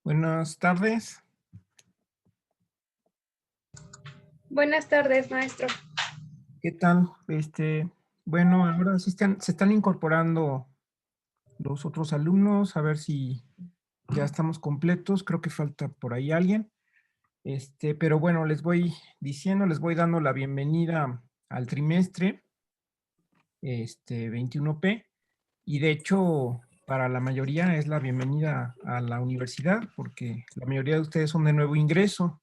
Buenas tardes. Buenas tardes, maestro. ¿Qué tal? Bueno, ahora sí se están incorporando los otros alumnos, a ver si ya estamos completos. Creo que falta por ahí alguien. Pero bueno, les voy diciendo, les voy dando la bienvenida al trimestre 21P, y de hecho, para la mayoría es la bienvenida a la universidad, porque la mayoría de ustedes son de nuevo ingreso.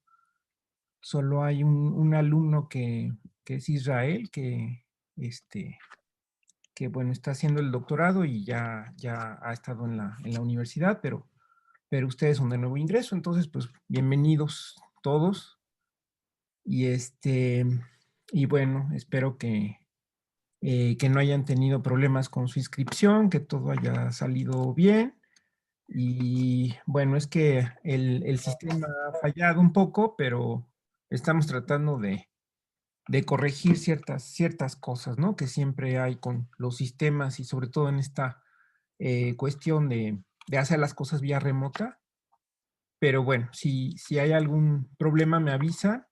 Solo hay un alumno que es Israel, este, bueno, está haciendo el doctorado y ya ha estado en la universidad, pero ustedes son de nuevo ingreso, entonces, pues, bienvenidos todos. Y y bueno, espero que no hayan tenido problemas con su inscripción, que todo haya salido bien. Y bueno, es que el sistema ha fallado un poco, pero estamos tratando de corregir ciertas cosas, ¿no? Que siempre hay con los sistemas y sobre todo en esta cuestión de hacer las cosas vía remota. Pero bueno, si hay algún problema me avisa.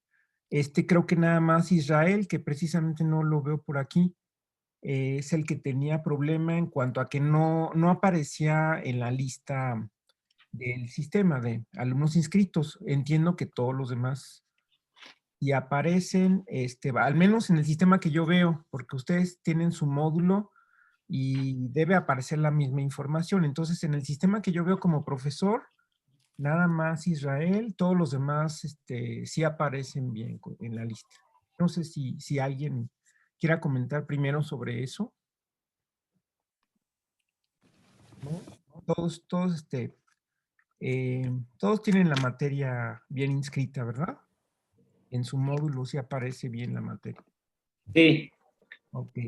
Creo que nada más Israel, que precisamente no lo veo por aquí, es el que tenía problema en cuanto a que no aparecía en la lista del sistema de alumnos inscritos. Entiendo que todos los demás y aparecen, al menos en el sistema que yo veo, porque ustedes tienen su módulo y debe aparecer la misma información. Entonces, en el sistema que yo veo como profesor, nada más Israel, todos los demás, sí aparecen bien en la lista. No sé si alguien quiera comentar primero sobre eso. ¿No? Todos tienen la materia bien inscrita, ¿verdad? En su módulo sí aparece bien la materia. Sí. Ok.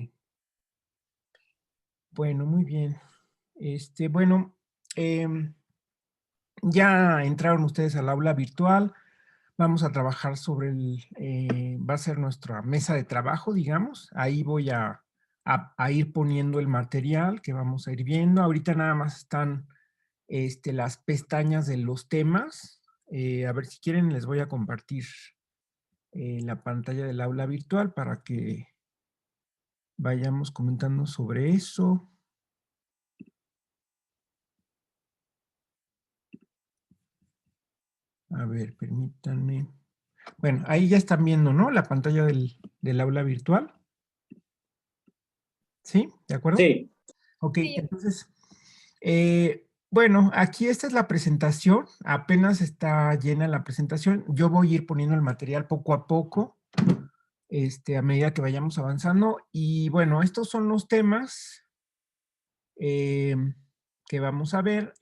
Bueno, muy bien. Bueno, ya entraron ustedes al aula virtual. Vamos a trabajar sobre va a ser nuestra mesa de trabajo, digamos. Ahí voy a ir poniendo el material que vamos a ir viendo. Ahorita nada más están las pestañas de los temas. A ver, si quieren les voy a compartir la pantalla del aula virtual para que vayamos comentando sobre eso. A ver, permítanme. Bueno, ahí ya están viendo, ¿no? La pantalla del aula virtual. ¿Sí? ¿De acuerdo? Sí. Ok, Sí. entonces, bueno, aquí esta es la presentación. Apenas está llena la presentación. Yo voy a ir poniendo el material poco a poco, a medida que vayamos avanzando. Y bueno, estos son los temas que vamos a ver.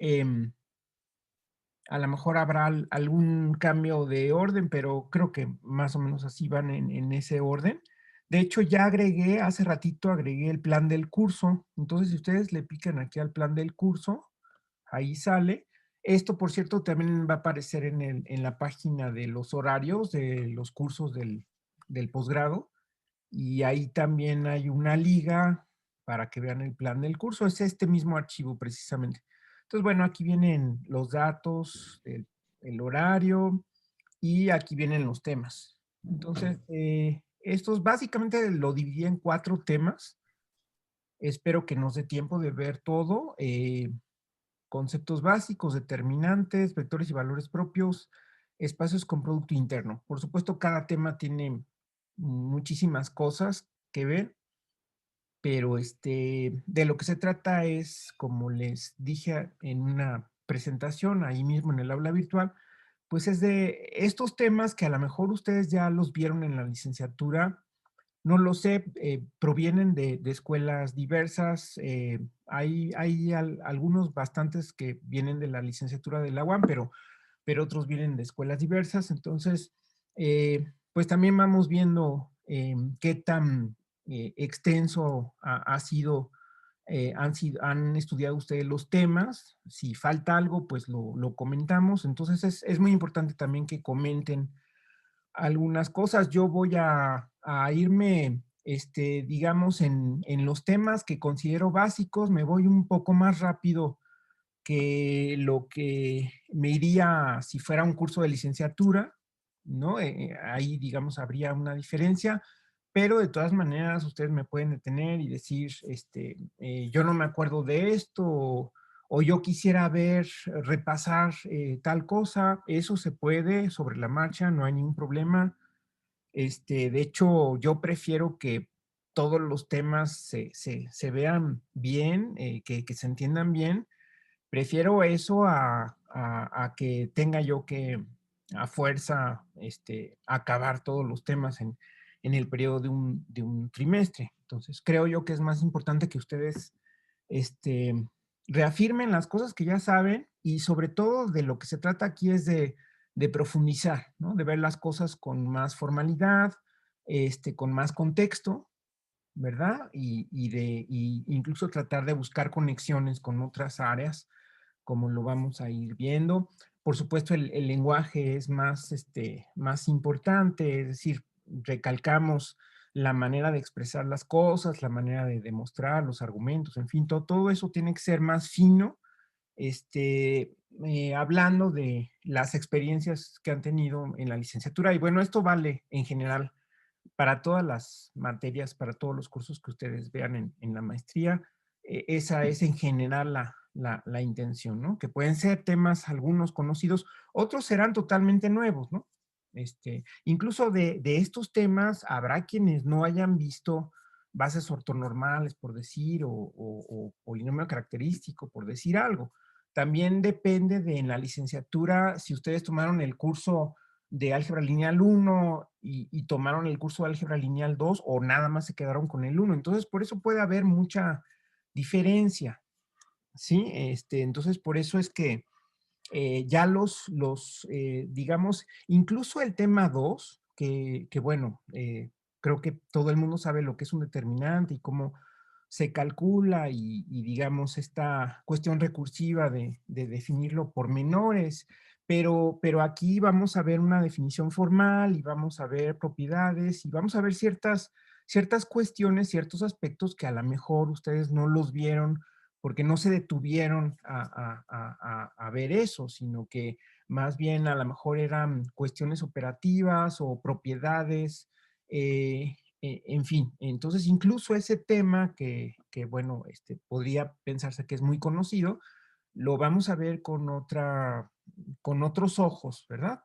A lo mejor habrá algún cambio de orden, pero creo que más o menos así van en ese orden. De hecho, ya hace ratito agregué el plan del curso. Entonces, si ustedes le pican aquí al plan del curso, ahí sale. Esto, por cierto, también va a aparecer en la página de los horarios de los cursos del posgrado. Y ahí también hay una liga para que vean el plan del curso. Es este mismo archivo precisamente. Entonces, bueno, aquí vienen los datos, el horario y aquí vienen los temas. Entonces, estos básicamente lo dividí en 4 temas. Espero que nos dé tiempo de ver todo. Conceptos básicos, determinantes, vectores y valores propios, espacios con producto interno. Por supuesto, cada tema tiene muchísimas cosas que ver, pero de lo que se trata es, como les dije en una presentación ahí mismo en el aula virtual, pues es de estos temas que a lo mejor ustedes ya los vieron en la licenciatura, no lo sé, provienen de escuelas diversas, hay algunos bastantes que vienen de la licenciatura de la UAM, pero otros vienen de escuelas diversas, entonces, pues también vamos viendo qué tan extenso ha sido, han estudiado ustedes los temas. Si falta algo, pues lo comentamos. Entonces es muy importante también que comenten algunas cosas. Yo voy a irme, digamos, en los temas que considero básicos. Me voy un poco más rápido que lo que me iría si fuera un curso de licenciatura, ¿no? Ahí, digamos, habría una diferencia, pero de todas maneras ustedes me pueden detener y decir, yo no me acuerdo de esto, o yo quisiera ver, repasar tal cosa, eso se puede sobre la marcha, no hay ningún problema. De hecho, yo prefiero que todos los temas se vean bien, que se entiendan bien. Prefiero eso a que tenga yo que a fuerza acabar todos los temas en el periodo de un trimestre. Entonces, creo yo que es más importante que ustedes este, reafirmen las cosas que ya saben y sobre todo de lo que se trata aquí es de profundizar, ¿no? De ver las cosas con más formalidad, con más contexto, ¿verdad? Y incluso tratar de buscar conexiones con otras áreas como lo vamos a ir viendo. Por supuesto, el lenguaje es más importante, es decir, recalcamos la manera de expresar las cosas, la manera de demostrar los argumentos, en fin, todo eso tiene que ser más fino, hablando de las experiencias que han tenido en la licenciatura. Y bueno, esto vale en general para todas las materias, para todos los cursos que ustedes vean en la maestría. Esa es en general la intención, ¿no? Que pueden ser temas algunos conocidos, otros serán totalmente nuevos, ¿no? Incluso de estos temas habrá quienes no hayan visto bases ortonormales, por decir, o polinomio característico, por decir algo. También depende de en la licenciatura, si ustedes tomaron el curso de álgebra lineal 1 y tomaron el curso de álgebra lineal 2 o nada más se quedaron con el 1. Entonces, por eso puede haber mucha diferencia, ¿sí? Entonces, por eso es que ya digamos, incluso el tema 2 que bueno, creo que todo el mundo sabe lo que es un determinante y cómo se calcula y digamos, esta cuestión recursiva de definirlo por menores, pero aquí vamos a ver una definición formal y vamos a ver propiedades y vamos a ver ciertas cuestiones, ciertos aspectos que a lo mejor ustedes no los vieron porque no se detuvieron a ver eso, sino que más bien a lo mejor eran cuestiones operativas o propiedades, en fin. Entonces, incluso ese tema que bueno, podría pensarse que es muy conocido, lo vamos a ver con otros ojos, ¿verdad?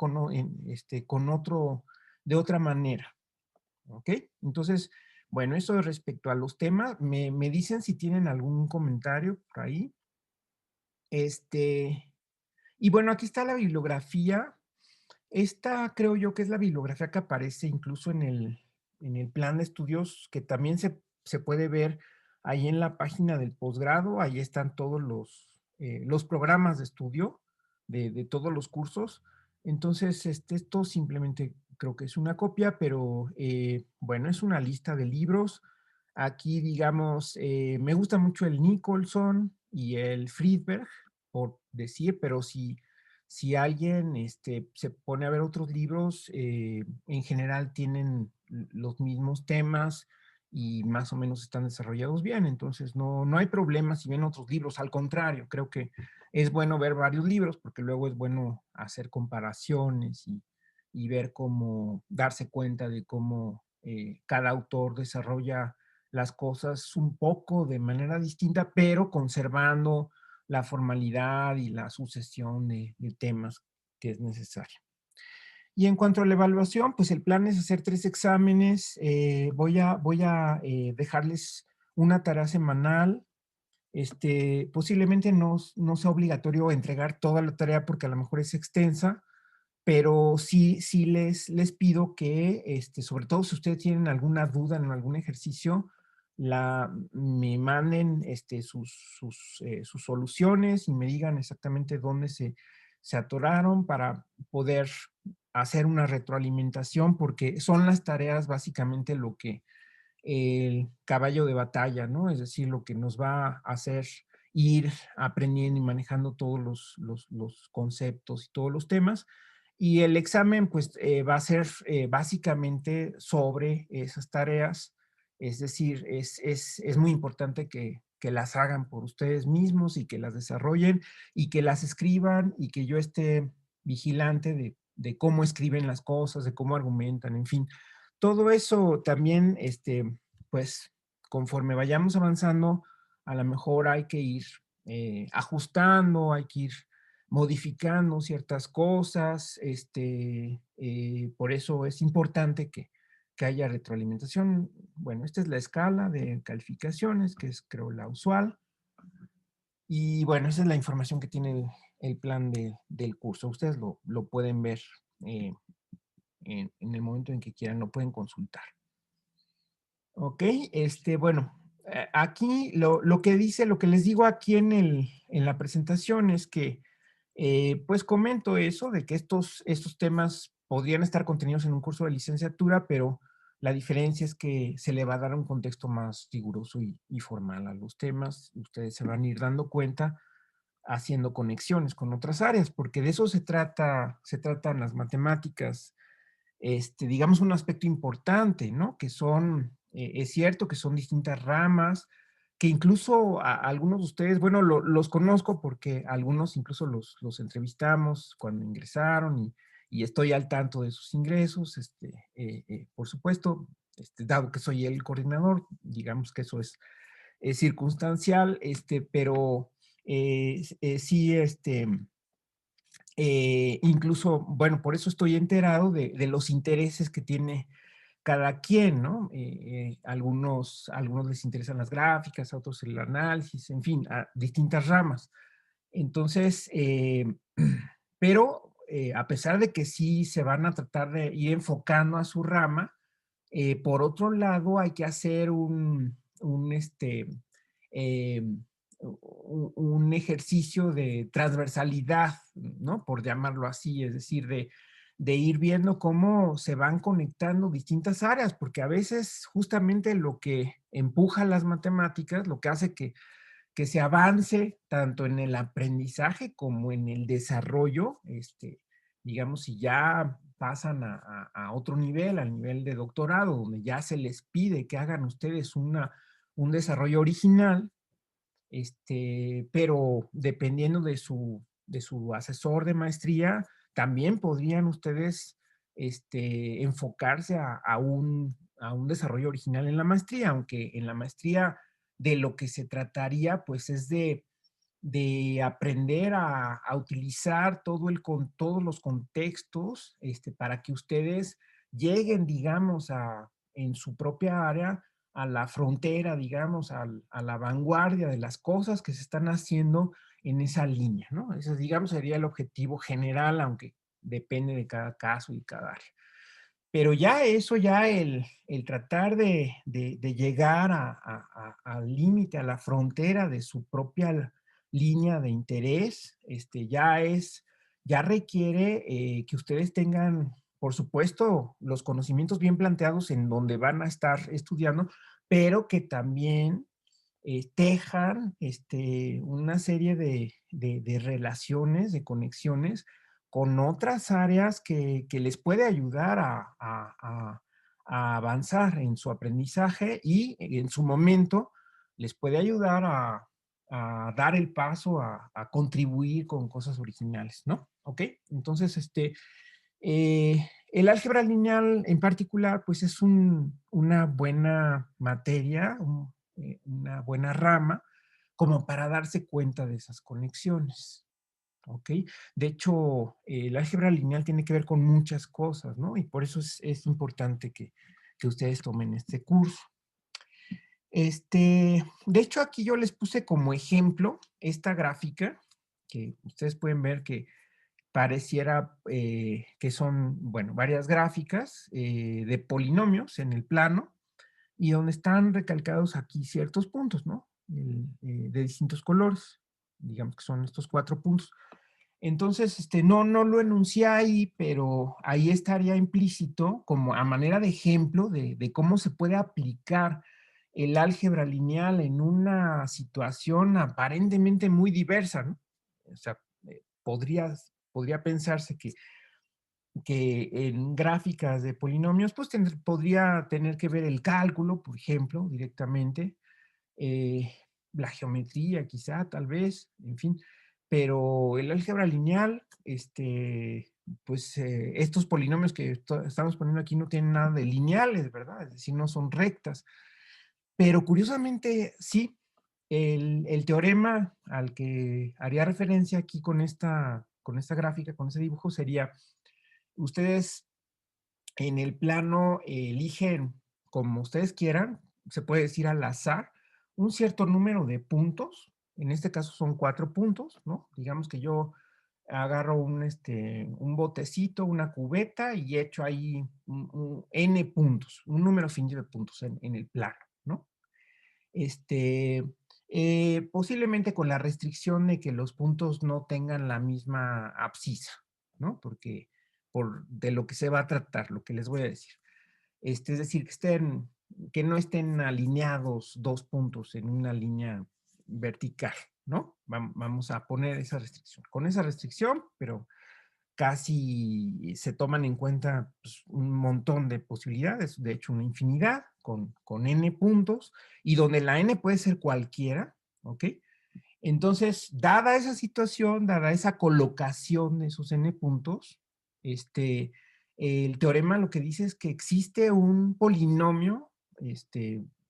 De otra manera. ¿Ok? Entonces, bueno, eso respecto a los temas. Me dicen si tienen algún comentario por ahí. Este, y bueno, aquí está la bibliografía. Esta creo yo que es la bibliografía que aparece incluso en el plan de estudios, que también se puede ver ahí en la página del posgrado. Ahí están todos los programas de estudio de todos los cursos. Entonces, esto simplemente creo que es una copia, pero bueno, es una lista de libros. Aquí, digamos, me gusta mucho el Nicholson y el Friedberg, por decir, pero si alguien se pone a ver otros libros, en general tienen los mismos temas y más o menos están desarrollados bien, entonces no hay problema si ven otros libros, al contrario, creo que es bueno ver varios libros porque luego es bueno hacer comparaciones y ver cómo, darse cuenta de cómo cada autor desarrolla las cosas un poco de manera distinta, pero conservando la formalidad y la sucesión de temas que es necesaria. Y en cuanto a la evaluación, pues el plan es hacer 3 exámenes. Voy a dejarles una tarea semanal. Posiblemente no sea obligatorio entregar toda la tarea porque a lo mejor es extensa, pero sí les pido que, sobre todo si ustedes tienen alguna duda en algún ejercicio, me manden sus soluciones y me digan exactamente dónde se atoraron para poder hacer una retroalimentación, porque son las tareas básicamente lo que el caballo de batalla, ¿no? Es decir, lo que nos va a hacer ir aprendiendo y manejando todos los conceptos y todos los temas. Y el examen, pues, va a ser básicamente sobre esas tareas. Es decir, es muy importante que las hagan por ustedes mismos y que las desarrollen y que las escriban y que yo esté vigilante de cómo escriben las cosas, de cómo argumentan, en fin. Todo eso también, pues, conforme vayamos avanzando, a lo mejor hay que ir ajustando, hay que ir modificando ciertas cosas, por eso es importante que haya retroalimentación. Bueno, esta es la escala de calificaciones, que es creo la usual. Y bueno, esa es la información que tiene el plan del curso. Ustedes lo pueden ver eh, en el momento en que quieran, lo pueden consultar. Ok, bueno, aquí lo que dice, lo que les digo aquí en la presentación es que, pues comento eso, de que estos temas podrían estar contenidos en un curso de licenciatura, pero la diferencia es que se le va a dar un contexto más riguroso y formal a los temas. Ustedes se van a ir dando cuenta haciendo conexiones con otras áreas, porque de eso se tratan las matemáticas, digamos, un aspecto importante, ¿no? Que son, es cierto que son distintas ramas, que incluso a algunos de ustedes, bueno, los conozco porque algunos incluso los entrevistamos cuando ingresaron y estoy al tanto de sus ingresos, por supuesto, dado que soy el coordinador, digamos que eso es circunstancial, pero sí, incluso, bueno, por eso estoy enterado de los intereses que tiene cada quien, ¿no? Algunos les interesan las gráficas, a otros el análisis, en fin, a distintas ramas. Entonces, pero a pesar de que sí se van a tratar de ir enfocando a su rama, por otro lado hay que hacer eh, un ejercicio de transversalidad, ¿no? Por llamarlo así, es decir, de ir viendo cómo se van conectando distintas áreas, porque a veces justamente lo que empuja las matemáticas, lo que hace que se avance tanto en el aprendizaje como en el desarrollo, digamos, si ya pasan a otro nivel, al nivel de doctorado, donde ya se les pide que hagan ustedes un desarrollo original, pero dependiendo de su asesor de maestría, también podrían ustedes enfocarse a un desarrollo original en la maestría, aunque en la maestría de lo que se trataría, pues es de aprender a utilizar todos los contextos para que ustedes lleguen, digamos, en su propia área a la frontera, digamos, a la vanguardia de las cosas que se están haciendo en esa línea, ¿no? Ese, digamos, sería el objetivo general, aunque depende de cada caso y cada área. Pero ya eso, ya el tratar de llegar al límite, a la frontera de su propia línea de interés, ya requiere que ustedes tengan, por supuesto, los conocimientos bien planteados en donde van a estar estudiando, pero que también tejan una serie de relaciones, de conexiones con otras áreas que les puede ayudar a avanzar en su aprendizaje y en su momento les puede ayudar a dar el paso a contribuir con cosas originales, ¿no? ¿Ok? Entonces, el álgebra lineal en particular, pues es una buena materia, una buena rama, como para darse cuenta de esas conexiones. ¿Ok? De hecho, el álgebra lineal tiene que ver con muchas cosas, ¿no? Y por eso es importante que ustedes tomen este curso. De hecho, aquí yo les puse como ejemplo esta gráfica, que ustedes pueden ver que pareciera que son, bueno, varias gráficas de polinomios en el plano y donde están recalcados aquí ciertos puntos, ¿no? De distintos colores. Digamos que son estos 4 puntos. Entonces, no lo enuncié ahí, pero ahí estaría implícito como a manera de ejemplo de cómo se puede aplicar el álgebra lineal en una situación aparentemente muy diversa, ¿no? O sea, podría pensarse que en gráficas de polinomios, pues podría tener que ver el cálculo, por ejemplo, directamente, eh, la geometría quizá, tal vez, en fin, pero el álgebra lineal, pues estos polinomios que estamos poniendo aquí no tienen nada de lineales, ¿verdad? Es decir, no son rectas. Pero curiosamente, sí, el teorema al que haría referencia aquí con esta gráfica, con ese dibujo, sería, ustedes en el plano eligen como ustedes quieran, se puede decir al azar, un cierto número de puntos, en este caso son 4 puntos, ¿no? Digamos que yo agarro un botecito, una cubeta y echo ahí n puntos, un número finito de puntos en el plano, ¿no? Este, posiblemente con la restricción de que los puntos no tengan la misma abscisa, ¿no? Porque de lo que se va a tratar, lo que les voy a decir. Es decir, que no estén alineados dos puntos en una línea vertical, ¿no? Vamos a poner esa restricción. Con esa restricción, pero casi se toman en cuenta pues, un montón de posibilidades, de hecho una infinidad, con n puntos, y donde la n puede ser cualquiera, ¿ok? Entonces, dada esa situación, dada esa colocación de esos n puntos, el teorema lo que dice es que existe un polinomio,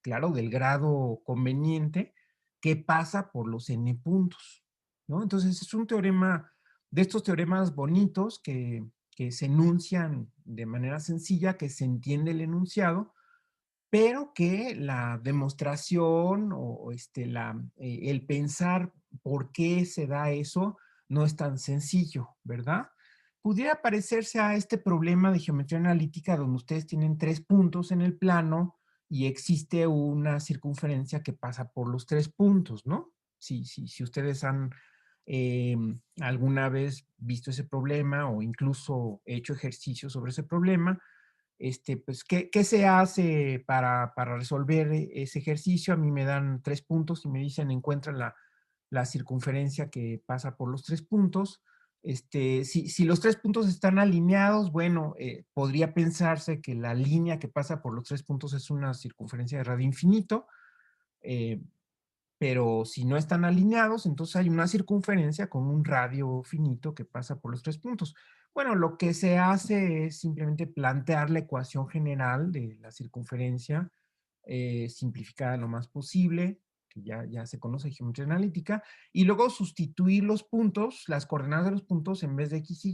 claro, del grado conveniente, que pasa por los n puntos, ¿no? Entonces, es un teorema, de estos teoremas bonitos que se enuncian de manera sencilla, que se entiende el enunciado, pero que la demostración o el pensar por qué se da eso no es tan sencillo, ¿verdad? Pudiera parecerse a este problema de geometría analítica donde ustedes tienen 3 puntos en el plano y existe una circunferencia que pasa por los 3 puntos, ¿no? Si ustedes han alguna vez visto ese problema o incluso hecho ejercicio sobre ese problema, pues, ¿qué se hace para resolver ese ejercicio? A mí me dan 3 puntos y me dicen, encuentra la circunferencia que pasa por los 3 puntos. Si los 3 puntos están alineados, bueno, podría pensarse que la línea que pasa por los 3 puntos es una circunferencia de radio infinito, eh, pero si no están alineados, entonces hay una circunferencia con un radio finito que pasa por los 3 puntos. Bueno, lo que se hace es simplemente plantear la ecuación general de la circunferencia, simplificada lo más posible, que ya se conoce en geometría analítica, y luego sustituir los puntos, las coordenadas de los puntos en vez de x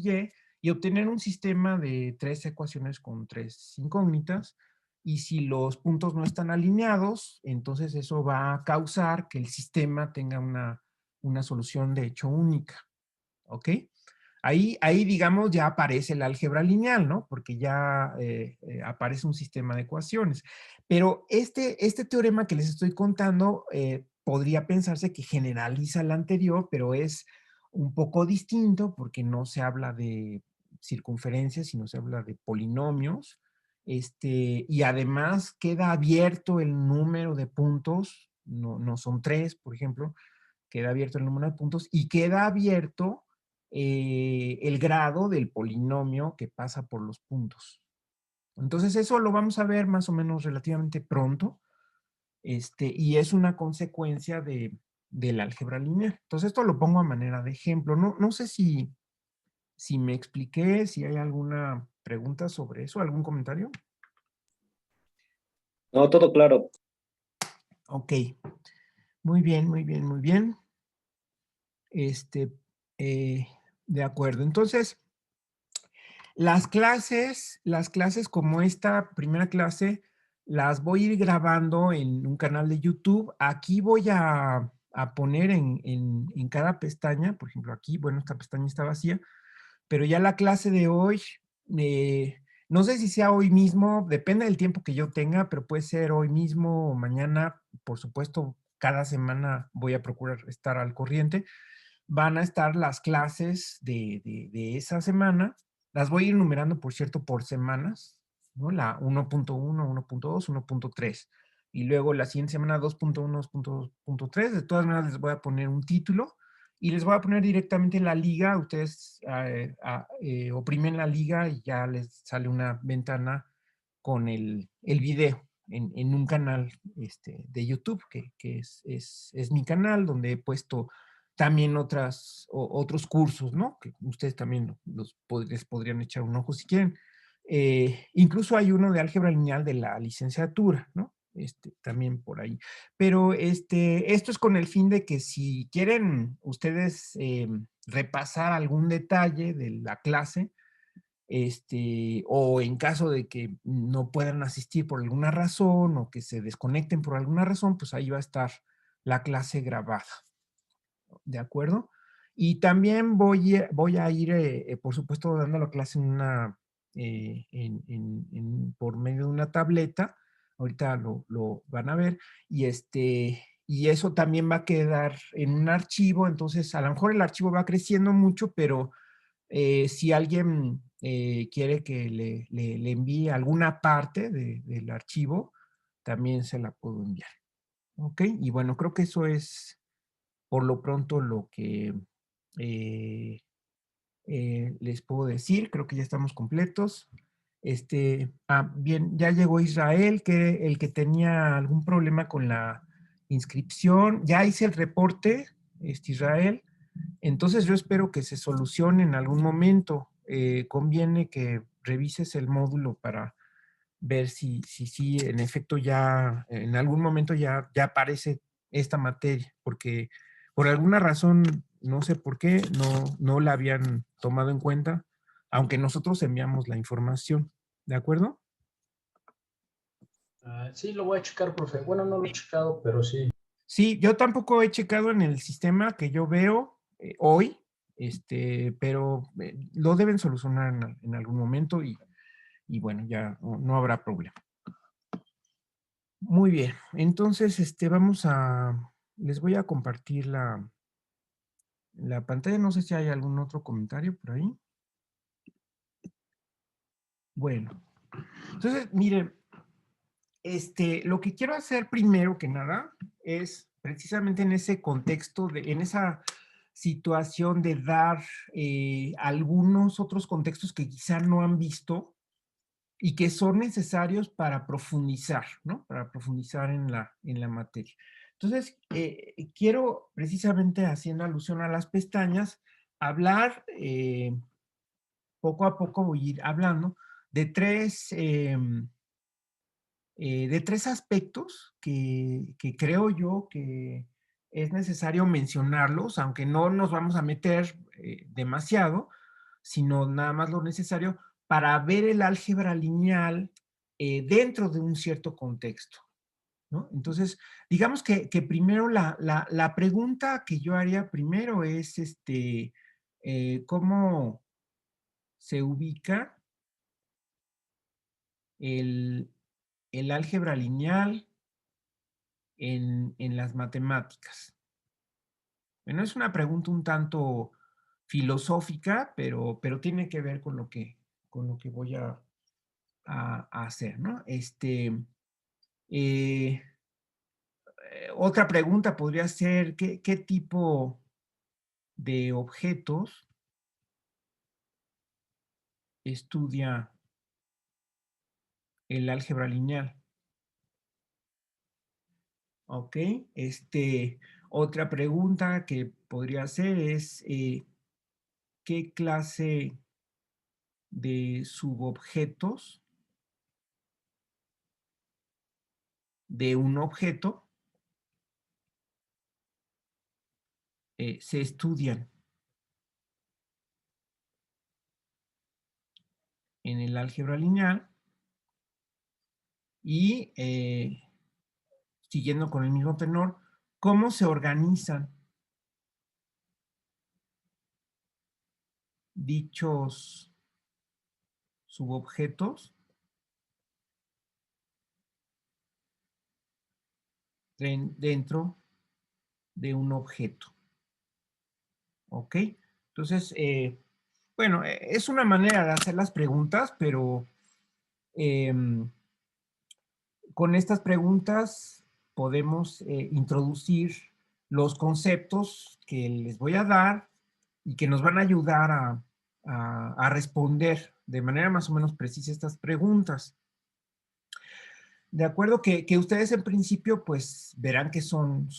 y obtener un sistema de 3 ecuaciones con 3 incógnitas, y si los puntos no están alineados, entonces eso va a causar que el sistema tenga una solución de hecho única, ¿ok? Ahí, digamos, ya aparece el álgebra lineal, ¿no? Porque ya aparece un sistema de ecuaciones. Pero este teorema que les estoy contando podría pensarse que generaliza el anterior, pero es un poco distinto porque no se habla de circunferencias, sino se habla de polinomios. Y además queda abierto el número de puntos, no son 3, por ejemplo, queda abierto el número de puntos y queda abierto el grado del polinomio que pasa por los puntos. Entonces eso lo vamos a ver más o menos relativamente pronto, y es una consecuencia del álgebra lineal. Entonces esto lo pongo a manera de ejemplo. No sé si me expliqué, si hay alguna pregunta sobre eso, algún comentario. No, todo claro. Ok, muy bien, muy bien, muy bien. Este, eh, de acuerdo. Entonces, las clases como esta primera clase, las voy a ir grabando en un canal de YouTube. Aquí voy a poner en cada pestaña, por ejemplo, aquí, bueno, esta pestaña está vacía, pero ya la clase de hoy, no sé si sea hoy mismo, depende del tiempo que yo tenga, pero puede ser hoy mismo o mañana, por supuesto, cada semana voy a procurar estar al corriente. Van a estar las clases de esa semana. Las voy a ir numerando, por cierto, por semanas, ¿no? La 1.1, 1.2, 1.3. Y luego la siguiente semana 2.1, 2.3. De todas maneras les voy a poner un título y les voy a poner directamente la liga. Ustedes oprimen la liga y ya les sale una ventana con el video. en un canal de YouTube, que es mi canal, donde he puesto también otros cursos, ¿no? Que ustedes también les podrían echar un ojo si quieren. Incluso hay uno de álgebra lineal de la licenciatura, ¿no? También por ahí. Pero esto es con el fin de que si quieren ustedes repasar algún detalle de la clase, o en caso de que no puedan asistir por alguna razón o que se desconecten por alguna razón, pues ahí va a estar la clase grabada. ¿De acuerdo? Y también voy a ir, por supuesto, dando la clase por medio de una tableta. Ahorita lo van a ver. Y eso también va a quedar en un archivo. Entonces, a lo mejor el archivo va creciendo mucho, pero si alguien quiere que le envíe alguna parte del archivo, también se la puedo enviar. ¿Ok? Y bueno, creo que eso es por lo pronto lo que eh, les puedo decir. Creo que ya estamos completos. Bien, ya llegó Israel, que el que tenía algún problema con la inscripción. Ya hice el reporte, Israel. Entonces yo espero que se solucione en algún momento. Conviene que revises el módulo para ver si en efecto ya en algún momento ya aparece esta materia, porque por alguna razón, no sé por qué, no la habían tomado en cuenta, aunque nosotros enviamos la información. ¿De acuerdo? Sí, lo voy a checar, profe. Bueno, no lo he checado, pero sí. Sí, yo tampoco he checado en el sistema que yo veo hoy, pero lo deben solucionar en algún momento y bueno, ya no habrá problema. Muy bien, entonces les voy a compartir la pantalla. No sé si hay algún otro comentario por ahí. Bueno, entonces, miren, lo que quiero hacer primero que nada es precisamente en ese contexto, en esa situación de dar algunos otros contextos que quizá no han visto y que son necesarios para profundizar, ¿no? Para profundizar en la materia. Entonces, quiero precisamente haciendo alusión a las pestañas, hablar, poco a poco voy a ir hablando de tres aspectos que creo yo que es necesario mencionarlos, aunque no nos vamos a meter demasiado, sino nada más lo necesario para ver el álgebra lineal dentro de un cierto contexto, ¿no? Entonces, digamos que primero la pregunta que yo haría primero es ¿cómo se ubica el álgebra lineal en las matemáticas? Bueno, es una pregunta un tanto filosófica, pero tiene que ver con lo que voy a hacer, ¿no? Eh, Otra pregunta podría ser, ¿qué tipo de objetos estudia el álgebra lineal? ¿Ok? Otra pregunta que podría ser es, ¿qué clase de subobjetos de un objeto se estudian en el álgebra lineal? Y siguiendo con el mismo tenor, ¿cómo se organizan dichos subobjetos dentro de un objeto? ¿Ok? Entonces, bueno, es una manera de hacer las preguntas, pero con estas preguntas podemos introducir los conceptos que les voy a dar y que nos van a ayudar a responder de manera más o menos precisa estas preguntas. De acuerdo que ustedes en principio pues verán que son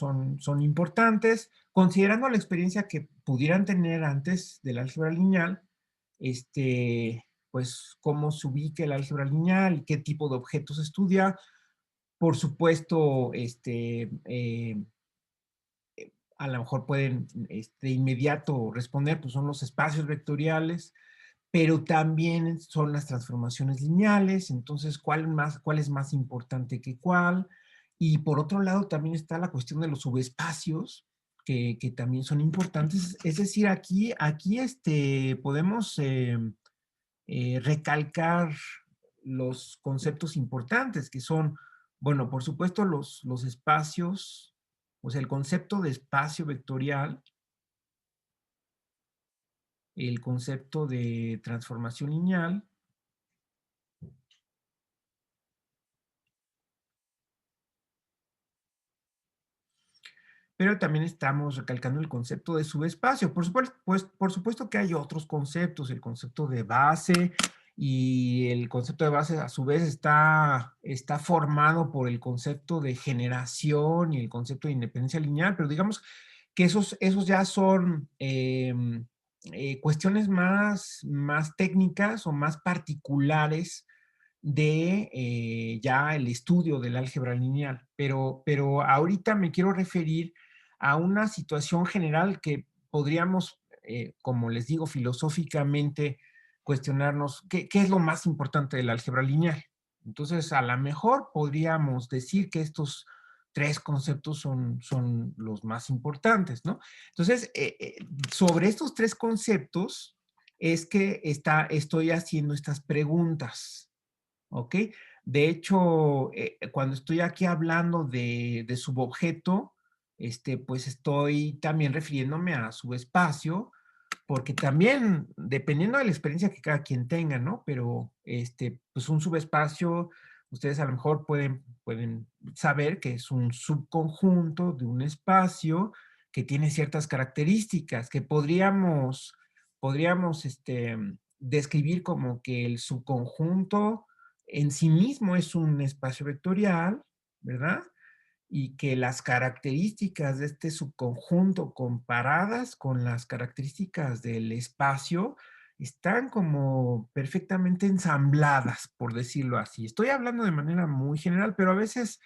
importantes, considerando la experiencia que pudieran tener antes del álgebra lineal, pues cómo se ubica el álgebra lineal, qué tipo de objetos estudia. Por supuesto, a lo mejor pueden de inmediato responder, pues son los espacios vectoriales, pero también son las transformaciones lineales, entonces, ¿cuál es más importante que cuál? Y por otro lado, también está la cuestión de los subespacios, que también son importantes. Es decir, aquí podemos recalcar los conceptos importantes, que son, bueno, por supuesto, los espacios, o sea, el concepto de espacio vectorial, el concepto de transformación lineal, pero también estamos recalcando el concepto de subespacio. Por supuesto, pues, por supuesto que hay otros conceptos, el concepto de base, y el concepto de base a su vez está formado por el concepto de generación y el concepto de independencia lineal, pero digamos que esos ya son cuestiones más técnicas o más particulares de ya el estudio del álgebra lineal, pero ahorita me quiero referir a una situación general que podríamos, como les digo, filosóficamente cuestionarnos qué es lo más importante del álgebra lineal. Entonces, a lo mejor podríamos decir que estos tres conceptos son los más importantes, ¿no? Entonces, sobre estos tres conceptos es que estoy haciendo estas preguntas. ¿Ok? De hecho, cuando estoy aquí hablando de subobjeto, pues estoy también refiriéndome a subespacio, porque también, dependiendo de la experiencia que cada quien tenga, ¿no? Pero, pues un subespacio, ustedes a lo mejor pueden saber que es un subconjunto de un espacio que tiene ciertas características que podríamos describir como que el subconjunto en sí mismo es un espacio vectorial, ¿verdad? Y que las características de este subconjunto comparadas con las características del espacio están como perfectamente ensambladas, por decirlo así. Estoy hablando de manera muy general, pero a veces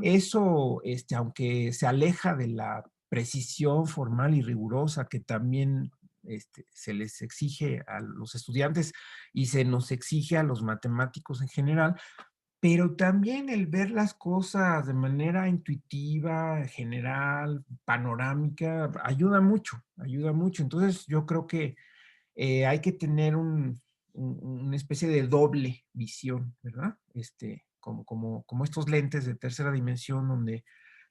eso, aunque se aleja de la precisión formal y rigurosa que también se les exige a los estudiantes y se nos exige a los matemáticos en general, pero también el ver las cosas de manera intuitiva, general, panorámica, ayuda mucho, ayuda mucho. Entonces yo creo que hay que tener una especie de doble visión, ¿verdad? Como estos lentes de tercera dimensión donde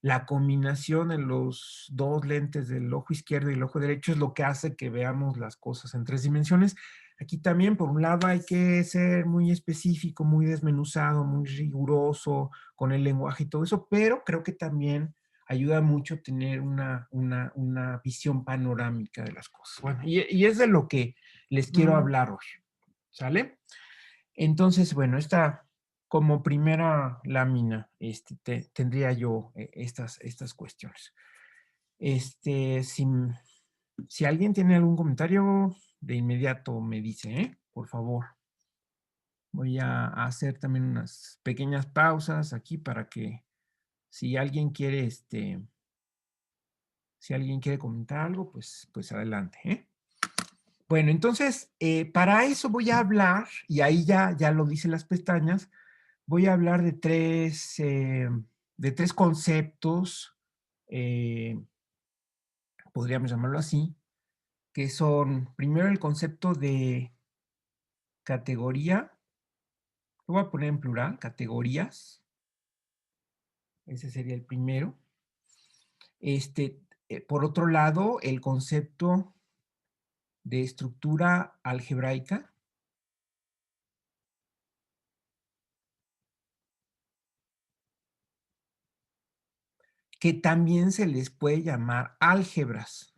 la combinación de los dos lentes del ojo izquierdo y el ojo derecho es lo que hace que veamos las cosas en tres dimensiones. Aquí también, por un lado, hay que ser muy específico, muy desmenuzado, muy riguroso con el lenguaje y todo eso, pero creo que también ayuda mucho tener una visión panorámica de las cosas. Bueno, y es de lo que les quiero hablar hoy, ¿sale? Entonces, bueno, esta como primera lámina tendría yo estas cuestiones. Si alguien tiene algún comentario, de inmediato me dice, por favor. Voy a hacer también unas pequeñas pausas aquí para que si alguien quiere, si alguien quiere comentar algo, pues adelante, ¿eh? Bueno, entonces, para eso voy a hablar, y ahí ya lo dicen las pestañas, voy a hablar de tres conceptos, eh, podríamos llamarlo así, que son, primero el concepto de categoría, lo voy a poner en plural, categorías, ese sería el primero. Por otro lado, el concepto de estructura algebraica, que también se les puede llamar álgebras.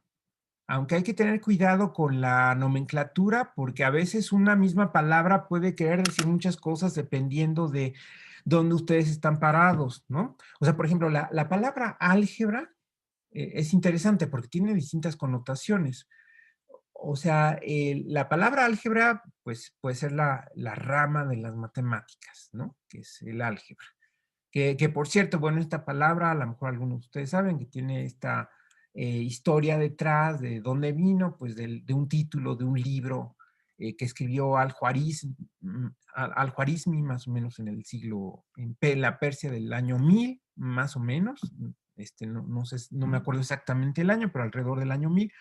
Aunque hay que tener cuidado con la nomenclatura, porque a veces una misma palabra puede querer decir muchas cosas dependiendo dónde ustedes están parados, ¿no? O sea, por ejemplo, la palabra álgebra es interesante porque tiene distintas connotaciones. O sea, la palabra álgebra, pues puede ser la rama de las matemáticas, ¿no? Que es el álgebra. Que por cierto, bueno, esta palabra, a lo mejor algunos de ustedes saben que tiene esta historia detrás de dónde vino, pues de un título de un libro que escribió Al-Khwarizmi, más o menos en el siglo, en la Persia del año 1000, más o menos. No sé, no me acuerdo exactamente el año, pero alrededor del año 1000.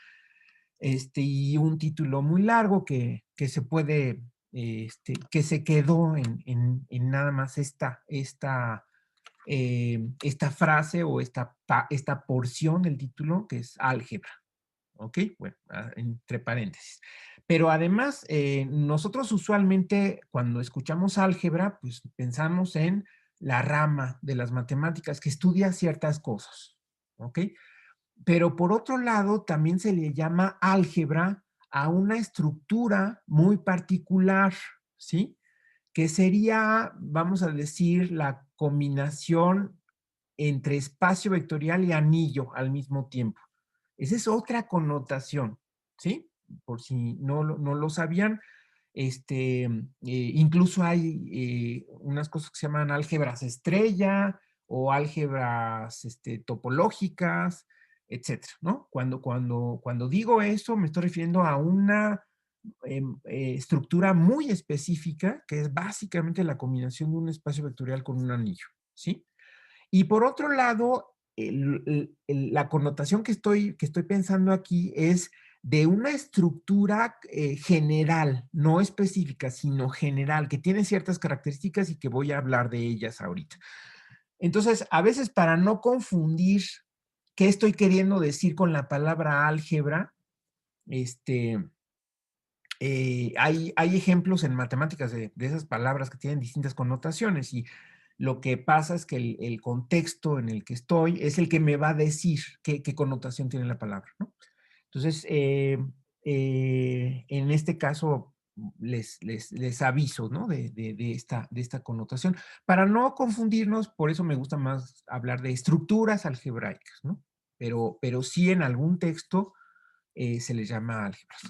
Y un título muy largo que se puede, que se quedó en nada más esta frase o esta porción del título que es álgebra. ¿Ok? Bueno, entre paréntesis. Pero además, nosotros usualmente cuando escuchamos álgebra, pues pensamos en la rama de las matemáticas que estudia ciertas cosas. ¿Ok? Pero por otro lado, también se le llama álgebra a una estructura muy particular, ¿sí? Que sería, vamos a decir, la combinación entre espacio vectorial y anillo al mismo tiempo. Esa es otra connotación, ¿sí? Por si no lo sabían, incluso hay unas cosas que se llaman álgebras estrella o álgebras topológicas, etcétera, ¿no? Cuando digo eso, me estoy refiriendo a una estructura muy específica que es básicamente la combinación de un espacio vectorial con un anillo, ¿sí? Y por otro lado, la connotación que estoy pensando aquí es de una estructura general, no específica, sino general, que tiene ciertas características y que voy a hablar de ellas ahorita. Entonces, a veces para no confundir qué estoy queriendo decir con la palabra álgebra, hay ejemplos en matemáticas de esas palabras que tienen distintas connotaciones y lo que pasa es que el contexto en el que estoy es el que me va a decir qué connotación tiene la palabra, ¿no? Entonces, en este caso, les aviso, ¿no? De esta connotación. Para no confundirnos, por eso me gusta más hablar de estructuras algebraicas, ¿no? Pero sí en algún texto se les llama álgebras.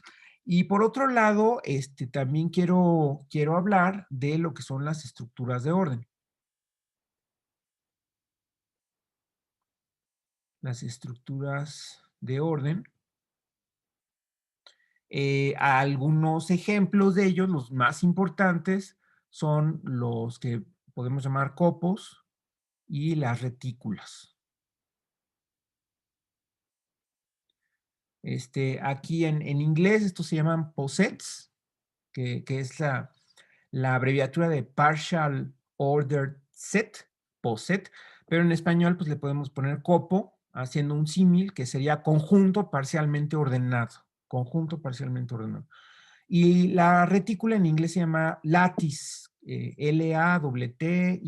Y por otro lado, también quiero hablar de lo que son las estructuras de orden. Las estructuras de orden. Algunos ejemplos de ellos, los más importantes, son los que podemos llamar copos y las retículas. Aquí en inglés estos se llaman posets, que es la abreviatura de Partial Ordered Set, POSET, pero en español pues le podemos poner copo, haciendo un símil que sería conjunto parcialmente ordenado, conjunto parcialmente ordenado. Y la retícula en inglés se llama lattice, Lattice,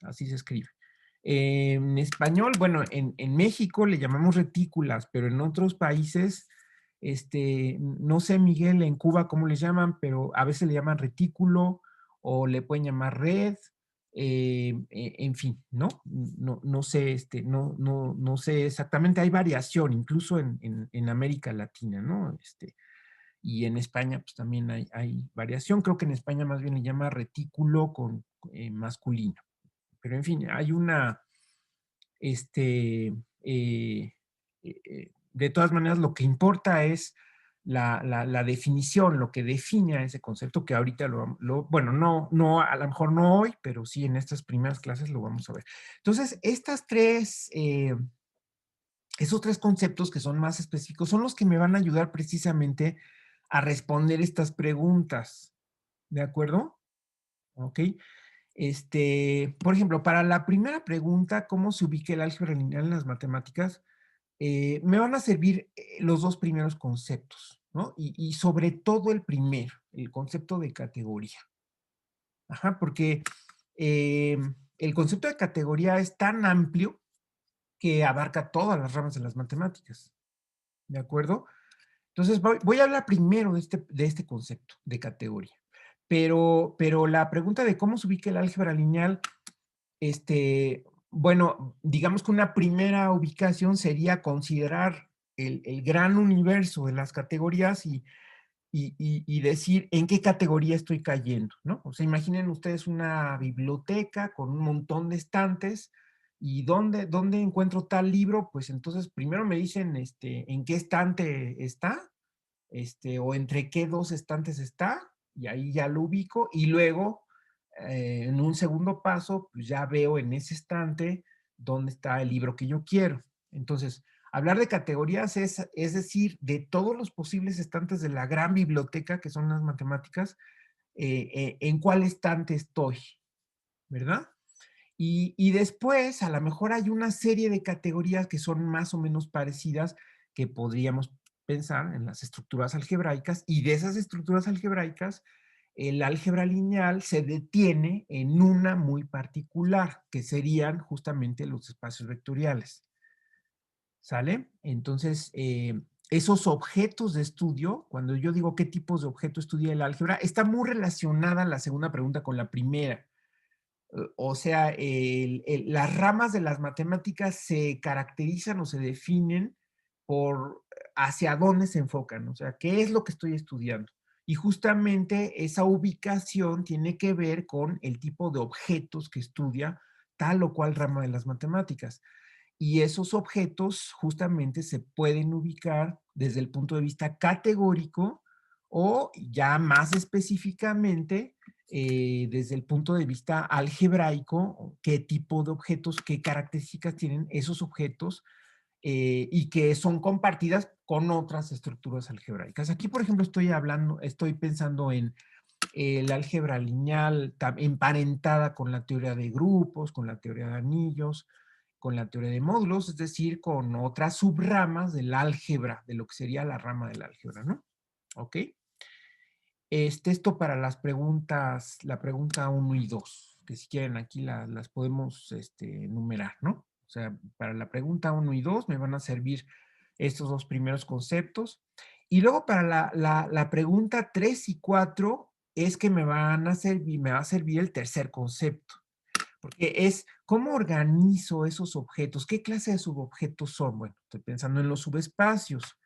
así se escribe. En español, bueno, en México le llamamos retículas, pero en otros países, no sé, Miguel, en Cuba cómo les llaman, pero a veces le llaman retículo o le pueden llamar red, en fin, ¿no? No sé, no sé exactamente, hay variación, incluso en América Latina, ¿no? Y en España pues también hay variación, creo que en España más bien le llama retículo con masculino, pero en fin, hay una, de todas maneras lo que importa es la definición, lo que define a ese concepto que ahorita bueno, no, a lo mejor no hoy, pero sí en estas primeras clases lo vamos a ver. Entonces, esos tres conceptos que son más específicos son los que me van a ayudar precisamente a responder estas preguntas. ¿De acuerdo? ¿Ok? Por ejemplo, para la primera pregunta, ¿cómo se ubica el álgebra lineal en las matemáticas? Me van a servir los dos primeros conceptos, ¿no? Y sobre todo el primero, el concepto de categoría. Ajá, porque el concepto de categoría es tan amplio que abarca todas las ramas de las matemáticas. ¿De acuerdo? Entonces, voy a hablar primero de este concepto de categoría. pero la pregunta de cómo se ubica el álgebra lineal, bueno, digamos que una primera ubicación sería considerar el gran universo de las categorías y decir en qué categoría estoy cayendo, ¿no? O sea, imaginen ustedes una biblioteca con un montón de estantes y ¿dónde encuentro tal libro? Pues entonces primero me dicen en qué estante está, o entre qué dos estantes está, y ahí ya lo ubico, y luego en un segundo paso, pues ya veo en ese estante dónde está el libro que yo quiero. Entonces, hablar de categorías es decir, de todos los posibles estantes de la gran biblioteca que son las matemáticas, en cuál estante estoy, ¿verdad? Y después, a lo mejor hay una serie de categorías que son más o menos parecidas que podríamos pensar en las estructuras algebraicas, y de esas estructuras algebraicas, el álgebra lineal se detiene en una muy particular, que serían justamente los espacios vectoriales. ¿Sale? Entonces, esos objetos de estudio, cuando yo digo qué tipos de objeto estudia el álgebra, está muy relacionada la segunda pregunta con la primera. O sea, las ramas de las matemáticas se caracterizan o se definen por hacia dónde se enfocan, o sea, qué es lo que estoy estudiando. Y justamente esa ubicación tiene que ver con el tipo de objetos que estudia tal o cual rama de las matemáticas. Y esos objetos justamente se pueden ubicar desde el punto de vista categórico o ya más específicamente desde el punto de vista algebraico, qué tipo de objetos, qué características tienen esos objetos y que son compartidas con otras estructuras algebraicas. Aquí, por ejemplo, estoy pensando en el álgebra lineal emparentada con la teoría de grupos, con la teoría de anillos, con la teoría de módulos, es decir, con otras subramas del álgebra, de lo que sería la rama del álgebra, ¿no? ¿Ok? Esto para las preguntas, la pregunta 1 y 2, que si quieren aquí las podemos enumerar, ¿no? O sea, para la pregunta 1 y 2 me van a servir estos dos primeros conceptos. Y luego para la pregunta 3 y 4 es que me va a servir el tercer concepto. Porque es, ¿cómo organizo esos objetos? ¿Qué clase de subobjetos son? Bueno, estoy pensando en los subespacios.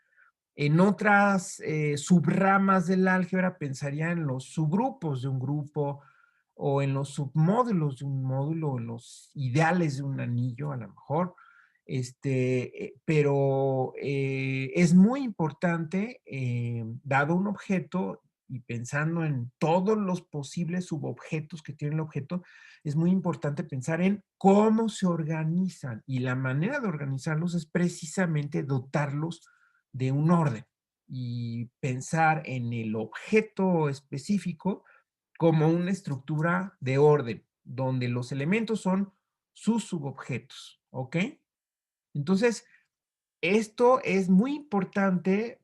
En otras subramas del álgebra pensaría en los subgrupos de un grupo o en los submódulos de un módulo, en los ideales de un anillo a lo mejor. Pero es muy importante, dado un objeto y pensando en todos los posibles subobjetos que tiene el objeto, es muy importante pensar en cómo se organizan. Y la manera de organizarlos es precisamente dotarlos de un orden y pensar en el objeto específico como una estructura de orden, donde los elementos son sus subobjetos, ¿ok? Entonces, esto es muy importante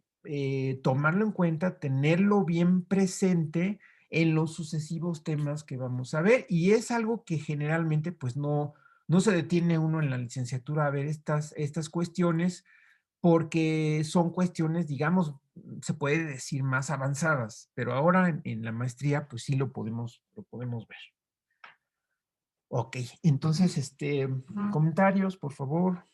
tomarlo en cuenta, tenerlo bien presente en los sucesivos temas que vamos a ver, y es algo que generalmente pues no se detiene uno en la licenciatura a ver estas cuestiones, porque son cuestiones, digamos, se puede decir más avanzadas, pero ahora en la maestría pues sí lo podemos ver. Ok, entonces, comentarios, por favor.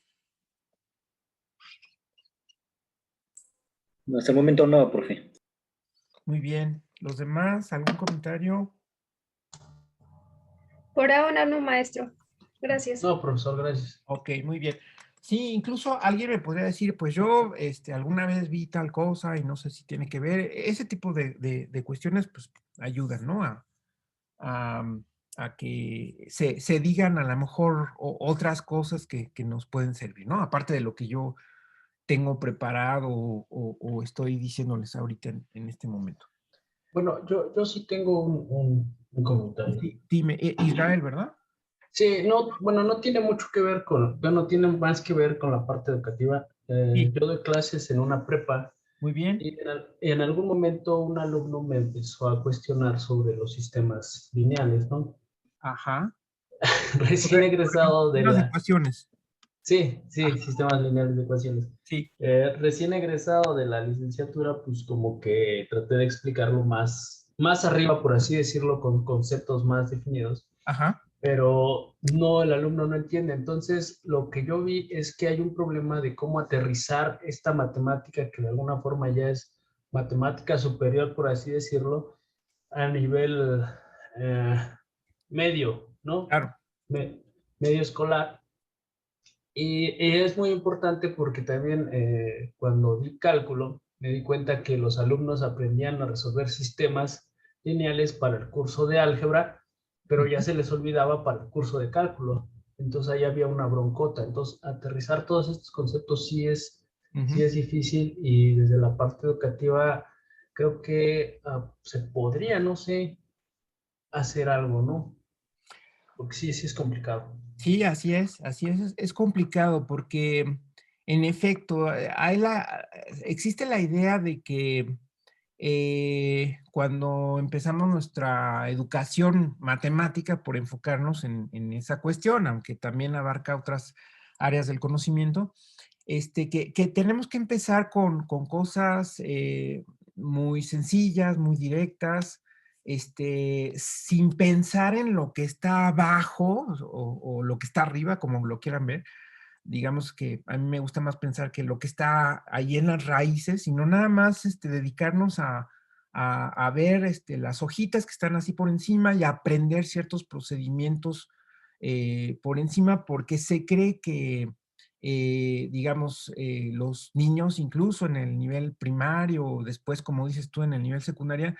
Hasta el momento no, profe. Muy bien. ¿Los demás? ¿Algún comentario? Por ahora no, maestro. Gracias. No, profesor, gracias. Ok, muy bien. Sí, incluso alguien me podría decir, pues yo alguna vez vi tal cosa y no sé si tiene que ver. Ese tipo de cuestiones, pues ayudan, ¿no? A, a que se digan a lo mejor otras cosas que nos pueden servir, ¿no? Aparte de lo que yo tengo preparado o estoy diciéndoles ahorita en este momento. Bueno, yo sí tengo un comentario. Sí, dime, Israel, ¿verdad? Sí, no, bueno, no tiene mucho que ver no tiene más que ver con la parte educativa. Sí, Yo doy clases en una prepa muy bien. y en algún momento un alumno me empezó a cuestionar sobre los sistemas lineales, ¿no? Ajá. Recién egresado de Unas la... ecuaciones. Sí, Ajá, sí, sistemas lineales de ecuaciones. sí. Recién egresado de la licenciatura, pues como que traté de explicarlo más más arriba, por así decirlo, con conceptos más definidos, Ajá. pero no, el alumno no entiende. Entonces, lo que yo vi es que hay un problema de cómo aterrizar esta matemática, que de alguna forma ya es matemática superior, por así decirlo, a nivel eh, medio, ¿no? Claro. Me- medio escolar. Y es muy importante porque también cuando di cálculo, me di cuenta que los alumnos aprendían a resolver sistemas lineales para el curso de álgebra, pero ya Ujú, se les olvidaba para el curso de cálculo. Entonces ahí había una broncota. Entonces, aterrizar todos estos conceptos sí ujú. es difícil, y desde la parte educativa creo que se podría, no sé, hacer algo, ¿no? Porque sí, sí es complicado. Sí, así es, así es. Es complicado porque, en efecto, existe la idea de que cuando empezamos nuestra educación matemática, por enfocarnos en esa cuestión, aunque también abarca otras áreas del conocimiento, que tenemos que empezar con cosas muy sencillas, muy directas, sin pensar en lo que está abajo o lo que está arriba, como lo quieran ver. Digamos que a mí me gusta más pensar que lo que está ahí en las raíces, sino nada más dedicarnos a ver las hojitas que están así por encima y a aprender ciertos procedimientos por encima, porque se cree que, digamos, los niños, incluso en el nivel primario, o después, como dices tú, en el nivel secundaria,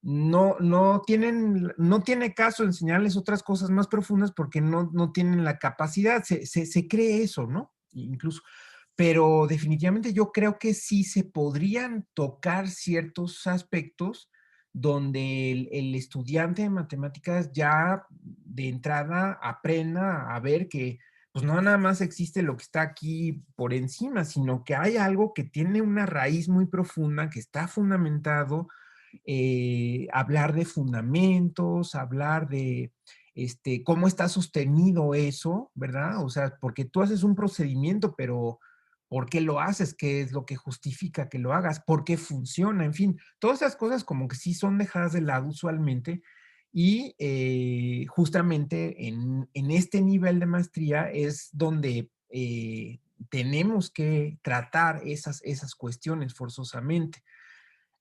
no tiene caso enseñarles otras cosas más profundas porque no tienen la capacidad, se cree eso, ¿no? Incluso, pero definitivamente yo creo que sí se podrían tocar ciertos aspectos donde el estudiante de matemáticas ya de entrada aprenda a ver que pues no nada más existe lo que está aquí por encima, sino que hay algo que tiene una raíz muy profunda, que está fundamentado, hablar de fundamentos, hablar de cómo está sostenido eso, ¿verdad? O sea, porque tú haces un procedimiento, pero ¿por qué lo haces? ¿Qué es lo que justifica que lo hagas? ¿Por qué funciona? En fin, todas esas cosas como que sí son dejadas de lado usualmente, y justamente en este nivel de maestría es donde tenemos que tratar esas cuestiones forzosamente.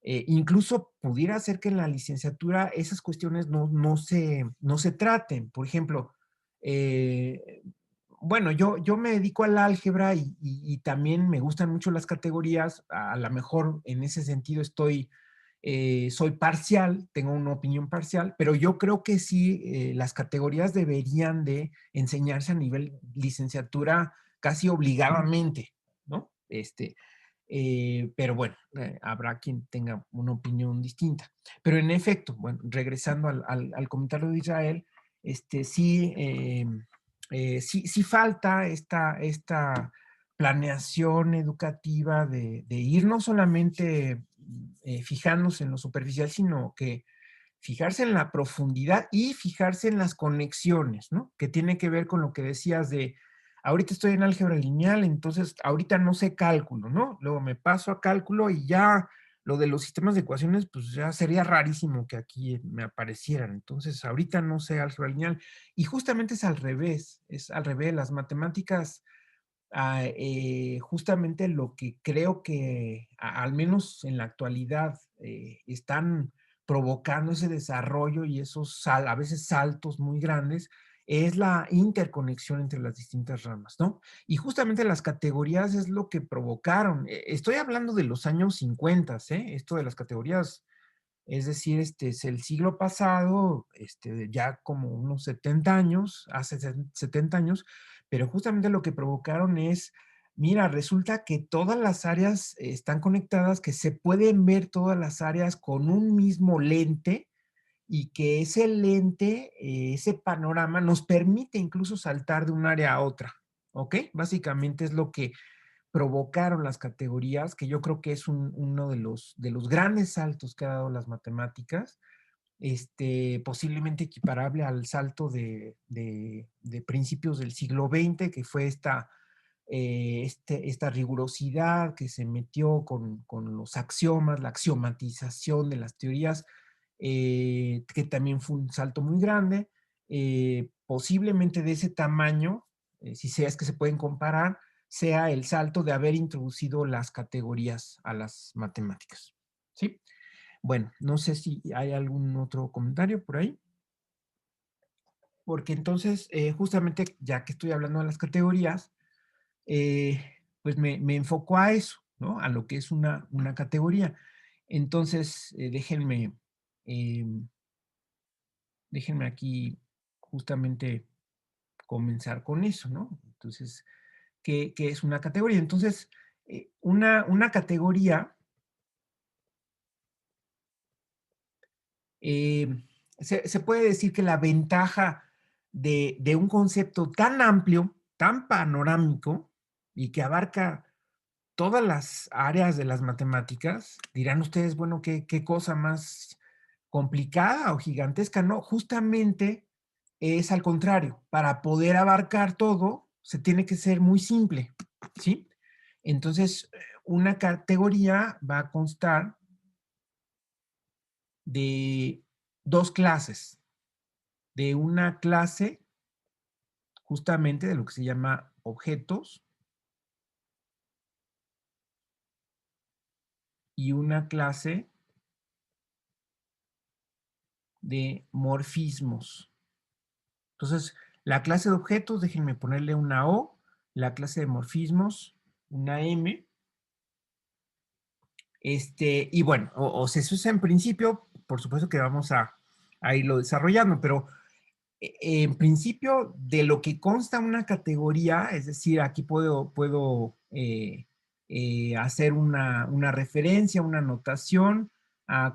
Incluso pudiera ser que en la licenciatura esas cuestiones no se traten. Por ejemplo, eh, bueno, yo me dedico al álgebra y también me gustan mucho las categorías. A lo mejor en ese sentido soy parcial, tengo una opinión parcial, pero yo creo que sí, las categorías deberían de enseñarse a nivel licenciatura casi obligadamente, ¿no? Pero bueno, habrá quien tenga una opinión distinta. Pero en efecto, bueno, regresando al comentario de Israel, sí, sí falta esta planeación educativa de ir no solamente fijándose en lo superficial, sino que fijarse en la profundidad y fijarse en las conexiones, ¿no? Que tiene que ver con lo que decías de, ahorita estoy en álgebra lineal, entonces ahorita no sé cálculo, ¿no? Luego me paso a cálculo y ya lo de los sistemas de ecuaciones, pues ya sería rarísimo que aquí me aparecieran. Entonces, ahorita no sé álgebra lineal. Y justamente es al revés. Las matemáticas, justamente lo que creo que, al menos en la actualidad, están provocando ese desarrollo y a veces saltos muy grandes, es la interconexión entre las distintas ramas, ¿no? Y justamente las categorías es lo que provocaron. Estoy hablando de los años 50, ¿eh? Esto de las categorías, es decir, es el siglo pasado, ya como unos 70 años, hace 70 años, pero justamente lo que provocaron es, mira, resulta que todas las áreas están conectadas, que se pueden ver todas las áreas con un mismo lente, y que ese lente, ese panorama nos permite incluso saltar de un área a otra, ¿ok? Básicamente es lo que provocaron las categorías, que yo creo que es uno de los grandes saltos que ha dado las matemáticas, posiblemente equiparable al salto de principios del siglo XX, que fue esta rigurosidad que se metió con los axiomas, la axiomatización de las teorías, que también fue un salto muy grande, posiblemente de ese tamaño, si sea es que se pueden comparar, sea el salto de haber introducido las categorías a las matemáticas, ¿sí? Bueno, no sé si hay algún otro comentario por ahí. Porque entonces, justamente ya que estoy hablando de las categorías, pues me enfoco a eso, ¿no? A lo que es una categoría. Entonces, déjenme aquí justamente comenzar con eso, ¿no? Entonces, ¿qué es una categoría? Entonces, una categoría eh, se puede decir que la ventaja de un concepto tan amplio, tan panorámico y que abarca todas las áreas de las matemáticas, dirán ustedes, bueno, qué cosa más complicada o gigantesca, no, justamente es al contrario, para poder abarcar todo se tiene que ser muy simple, ¿sí? Entonces, una categoría va a constar de dos clases, de una clase justamente de lo que se llama objetos y una clase de morfismos. Entonces, la clase de objetos, déjenme ponerle una O, la clase de morfismos, una M. Y bueno, o sea, eso es en principio, por supuesto que vamos a irlo desarrollando, pero en principio, de lo que consta una categoría, es decir, aquí puedo hacer una referencia, una anotación,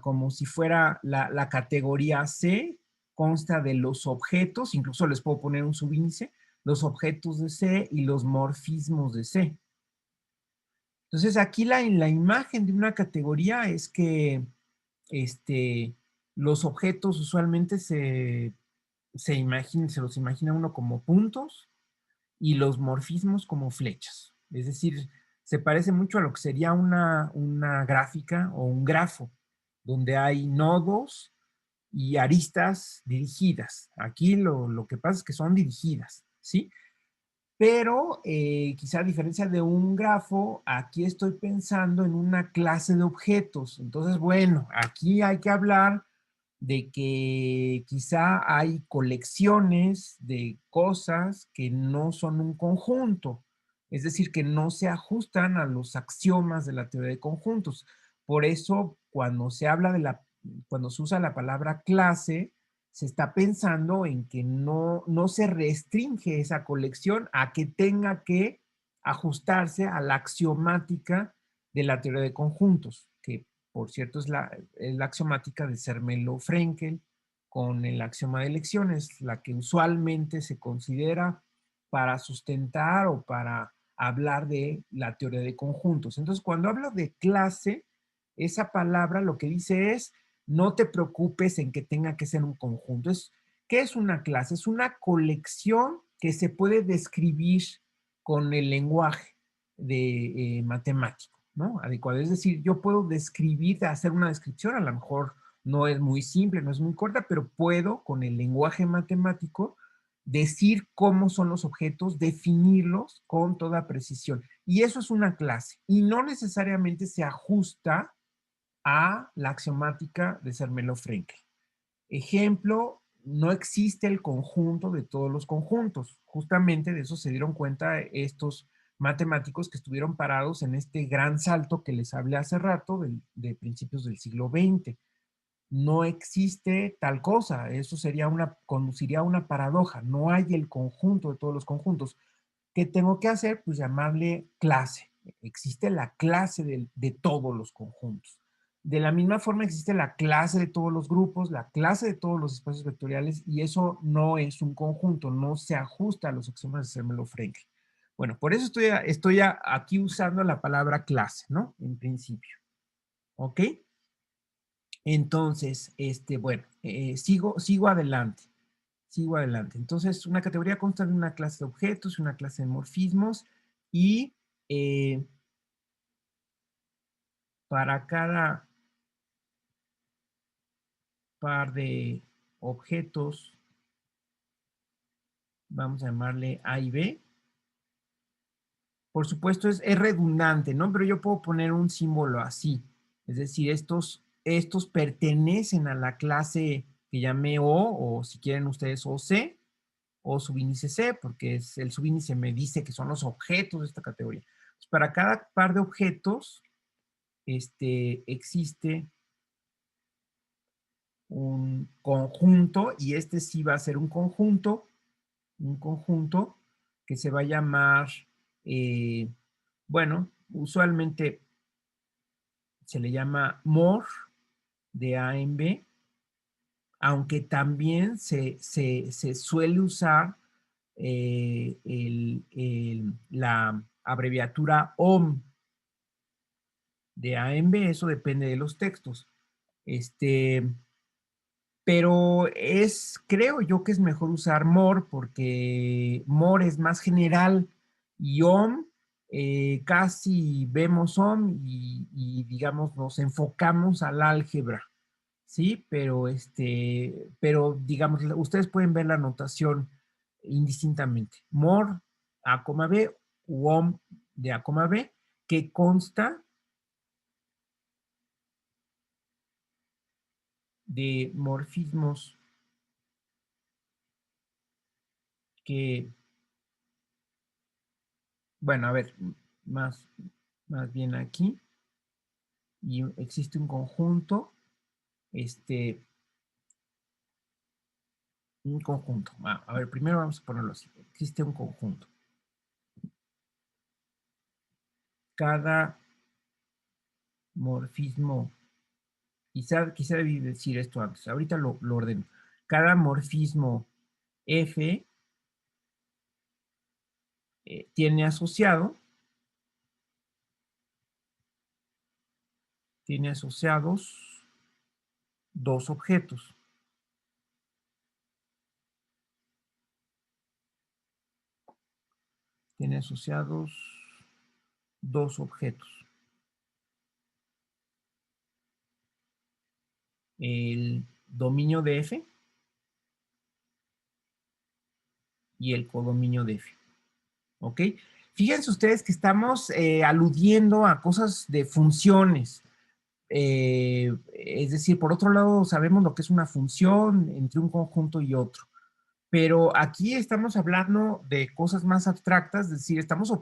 como si fuera la categoría C, consta de los objetos, incluso les puedo poner un subíndice, los objetos de C y los morfismos de C. Entonces, aquí la imagen de una categoría es que los objetos usualmente se los imagina uno como puntos y los morfismos como flechas. Es decir, se parece mucho a lo que sería una gráfica o un grafo, donde hay nodos y aristas dirigidas. Aquí lo que pasa es que son dirigidas, ¿sí? Pero quizá a diferencia de un grafo, aquí estoy pensando en una clase de objetos. Entonces, bueno, aquí hay que hablar de que quizá hay colecciones de cosas que no son un conjunto, es decir, que no se ajustan a los axiomas de la teoría de conjuntos. Por eso, cuando se usa la palabra clase, se está pensando en que no se restringe esa colección a que tenga que ajustarse a la axiomática de la teoría de conjuntos, que por cierto es la axiomática de Zermelo-Fraenkel con el axioma de elecciones, la que usualmente se considera para sustentar o para hablar de la teoría de conjuntos. Entonces, cuando hablo de clase, esa palabra lo que dice es, no te preocupes en que tenga que ser un conjunto. ¿Qué es una clase? Es una colección que se puede describir con el lenguaje de matemático, ¿no? Adecuado. Es decir, yo puedo describir, hacer una descripción, a lo mejor no es muy simple, no es muy corta, pero puedo con el lenguaje matemático decir cómo son los objetos, definirlos con toda precisión. Y eso es una clase. Y no necesariamente se ajusta a la axiomática de Zermelo-Fraenkel. Ejemplo, no existe el conjunto de todos los conjuntos. Justamente de eso se dieron cuenta estos matemáticos que estuvieron parados en este gran salto que les hablé hace rato de principios del siglo XX. No existe tal cosa, eso conduciría a una paradoja, no hay el conjunto de todos los conjuntos. ¿Qué tengo que hacer? Pues llamarle clase. Existe la clase de todos los conjuntos. De la misma forma existe la clase de todos los grupos, la clase de todos los espacios vectoriales, y eso no es un conjunto, no se ajusta a los axiomas de Zermelo-Fraenkel. Bueno, por eso estoy aquí usando la palabra clase, ¿no? En principio. ¿Ok? Entonces, bueno, sigo adelante. Sigo adelante. Entonces, una categoría consta de una clase de objetos, una clase de morfismos y eh, para par de objetos, vamos a llamarle A y B. Por supuesto es redundante, ¿no? Pero yo puedo poner un símbolo así. Es decir, estos pertenecen a la clase que llamé O, o si quieren ustedes OC, o subíndice C, porque el subíndice me dice que son los objetos de esta categoría. Pues para cada par de objetos existe un conjunto, y este sí va a ser un conjunto que se va a llamar, bueno, usualmente se le llama MOR de A en B, aunque también se suele usar la abreviatura OM de A en B, eso depende de los textos. Pero creo yo que es mejor usar more porque more es más general y OM casi vemos OM y digamos nos enfocamos al álgebra, ¿sí? Pero digamos, ustedes pueden ver la notación indistintamente. More A, B, u OM de A, B, que consta de morfismos que, bueno, a ver, más, más bien aquí, y existe un conjunto, un conjunto. A ver, primero vamos a ponerlo así. Existe un conjunto. Cada morfismo, quizá debí decir esto antes, ahorita lo ordeno. Cada morfismo F tiene asociados dos objetos. Tiene asociados dos objetos. El dominio de F y el codominio de F. ¿Ok? Fíjense ustedes que estamos aludiendo a cosas de funciones. Es decir, por otro lado, sabemos lo que es una función entre un conjunto y otro. Pero aquí estamos hablando de cosas más abstractas, es decir, estamos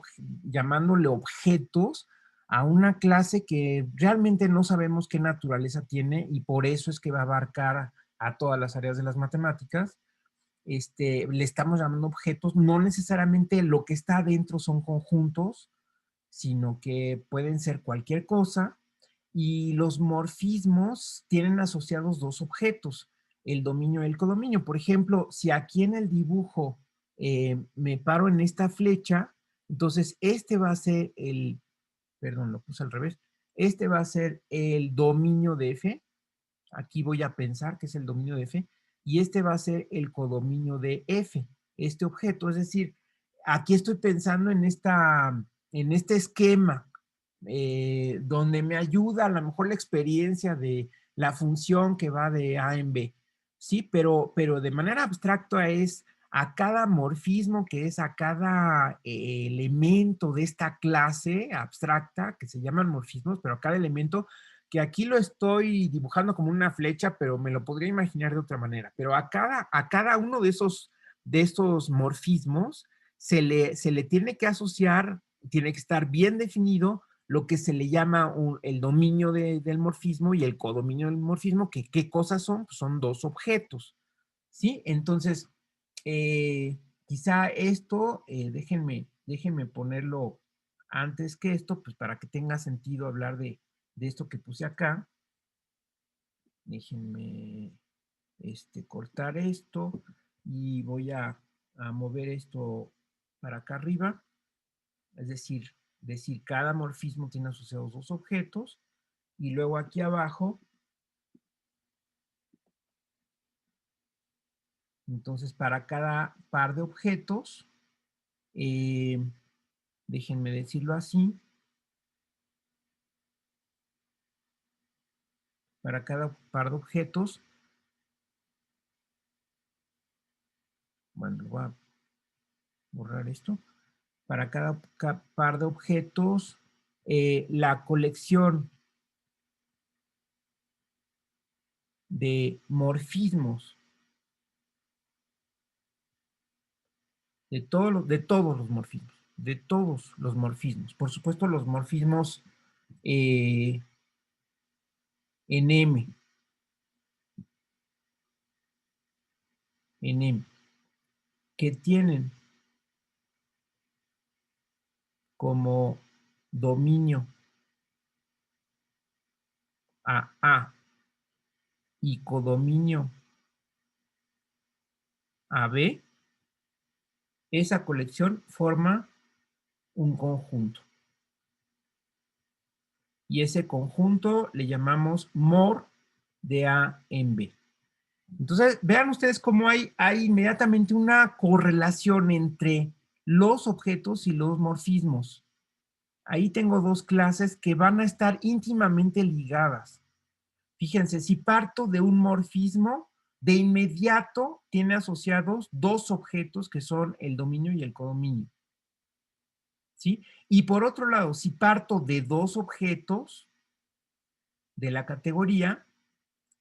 llamándole objetos a una clase que realmente no sabemos qué naturaleza tiene y por eso es que va a abarcar a todas las áreas de las matemáticas. Le estamos llamando objetos, no necesariamente lo que está adentro son conjuntos, sino que pueden ser cualquier cosa, y los morfismos tienen asociados dos objetos, el dominio y el codominio. Por ejemplo, si aquí en el dibujo me paro en esta flecha, entonces este va a ser perdón, lo puse al revés, este va a ser el dominio de F, aquí voy a pensar que es el dominio de F, y este va a ser el codominio de F, este objeto. Es decir, aquí estoy pensando en este esquema donde me ayuda a lo mejor la experiencia de la función que va de A en B, ¿sí? Pero de manera abstracta es a cada morfismo, que es a cada elemento de esta clase abstracta, que se llaman morfismos, pero a cada elemento, que aquí lo estoy dibujando como una flecha, pero me lo podría imaginar de otra manera. Pero a cada uno de estos morfismos se le tiene que asociar, tiene que estar bien definido lo que se le llama el dominio del morfismo y el codominio del morfismo, que ¿qué cosas son? Pues son dos objetos, ¿sí? Entonces, quizá esto, déjenme ponerlo antes que esto, pues para que tenga sentido hablar de esto que puse acá. Déjenme cortar esto y voy a mover esto para acá arriba. Es decir, cada morfismo tiene asociados dos objetos, y luego aquí abajo, entonces para cada par de objetos, déjenme decirlo así, para cada par de objetos bueno, voy a borrar esto. Para cada par de objetos, la colección de morfismos de todos los morfismos. Por supuesto, los morfismos en M, que tienen como dominio a A y codominio a B, esa colección forma un conjunto. Y ese conjunto le llamamos mor de A en B. Entonces, vean ustedes cómo hay inmediatamente una correlación entre los objetos y los morfismos. Ahí tengo dos clases que van a estar íntimamente ligadas. Fíjense, si parto de un morfismo, de inmediato tiene asociados dos objetos que son el dominio y el codominio. ¿Sí? Y por otro lado, si parto de dos objetos de la categoría,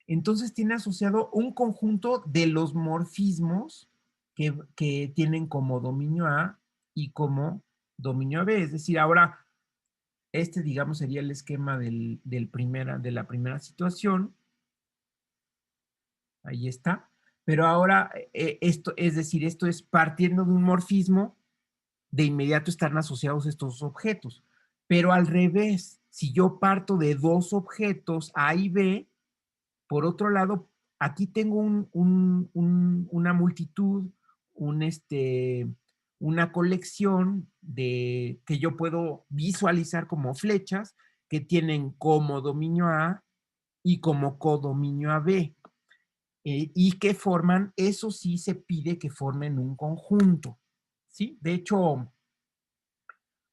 entonces tiene asociado un conjunto de los morfismos que tienen como dominio A y como dominio B. Es decir, ahora, este, digamos, sería el esquema de la primera situación. Ahí está. Pero ahora, esto es partiendo de un morfismo, de inmediato están asociados estos objetos. Pero al revés, si yo parto de dos objetos A y B, por otro lado, aquí tengo una multitud, una colección que yo puedo visualizar como flechas que tienen como dominio A y como codominio a B. Y que forman, eso sí se pide que formen un conjunto, ¿sí? De hecho,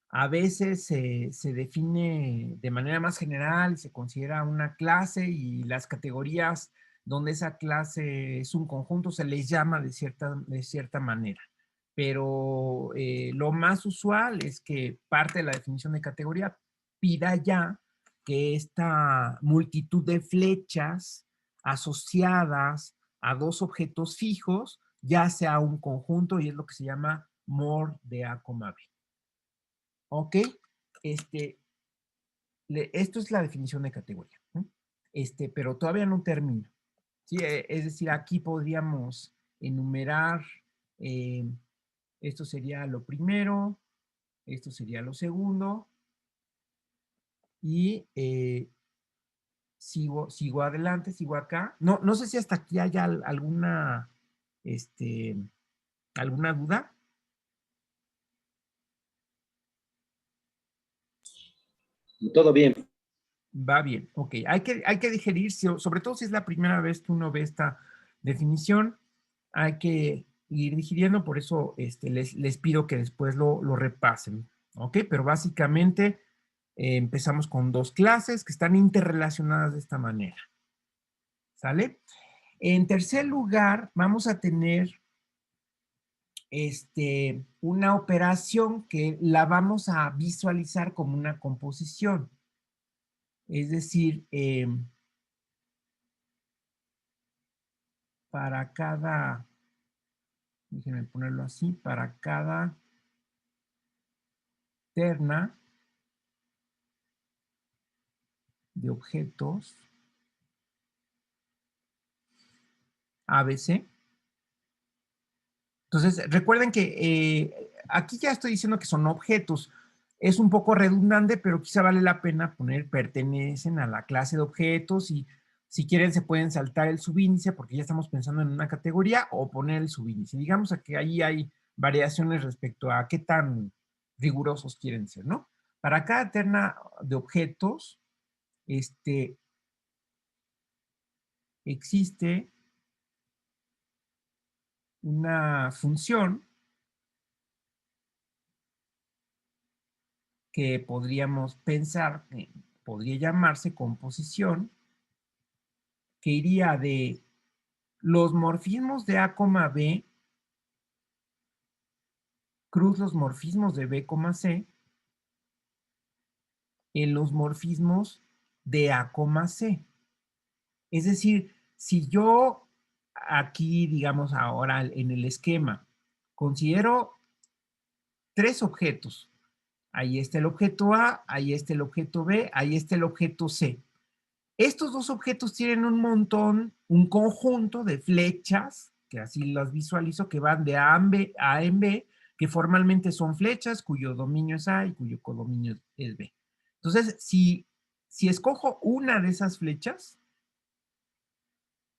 a veces se define de manera más general y se considera una clase, y las categorías donde esa clase es un conjunto se les llama de cierta manera. Pero lo más usual es que parte de la definición de categoría pida ya que esta multitud de flechas asociadas a dos objetos fijos ya sea un conjunto, y es lo que se llama mor de A, B. ¿Ok? Este, esto es la definición de categoría, ¿no? Pero todavía no termino. ¿Sí? Es decir, aquí podríamos enumerar, eh, esto sería lo primero, esto sería lo segundo, y sigo adelante, sigo acá. No sé si hasta aquí haya este, alguna duda. Todo bien. Va bien, ok. Hay que digerir, sobre todo si es la primera vez que uno ve esta definición, hay que ir digiriendo, por eso les pido que después lo repasen, ok. Pero básicamente empezamos con dos clases que están interrelacionadas de esta manera, ¿sale? En tercer lugar, vamos a tener una operación que la vamos a visualizar como una composición. Es decir, para cada, déjenme ponerlo así, para cada terna de objetos ABC. Entonces, recuerden que aquí ya estoy diciendo que son objetos. Es un poco redundante, pero quizá vale la pena poner pertenecen a la clase de objetos, y si quieren se pueden saltar el subíndice porque ya estamos pensando en una categoría, o poner el subíndice. Digamos que ahí hay variaciones respecto a qué tan rigurosos quieren ser, ¿no? Para cada terna de objetos, existe una función que podríamos pensar que podría llamarse composición, que iría de los morfismos de A, B cruz los morfismos de B, C en los morfismos de A, C. Es decir, si yo aquí, digamos ahora en el esquema, considero tres objetos. Ahí está el objeto A, ahí está el objeto B, ahí está el objeto C. Estos dos objetos tienen un montón, un conjunto de flechas, que así las visualizo, que van de A en B, que formalmente son flechas cuyo dominio es A y cuyo codominio es B. Entonces, si escojo una de esas flechas,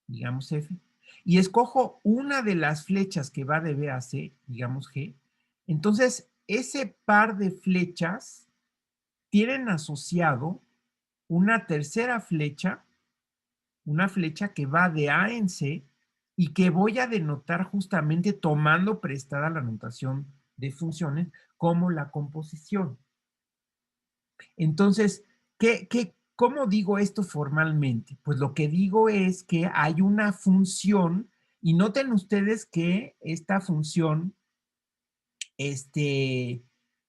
digamos F, y escojo una de las flechas que va de B a C, digamos G, entonces ese par de flechas tienen asociado una tercera flecha, una flecha que va de A en C y que voy a denotar justamente tomando prestada la notación de funciones como la composición. Entonces, ¿cómo digo esto formalmente? Pues lo que digo es que hay una función y noten ustedes que esta función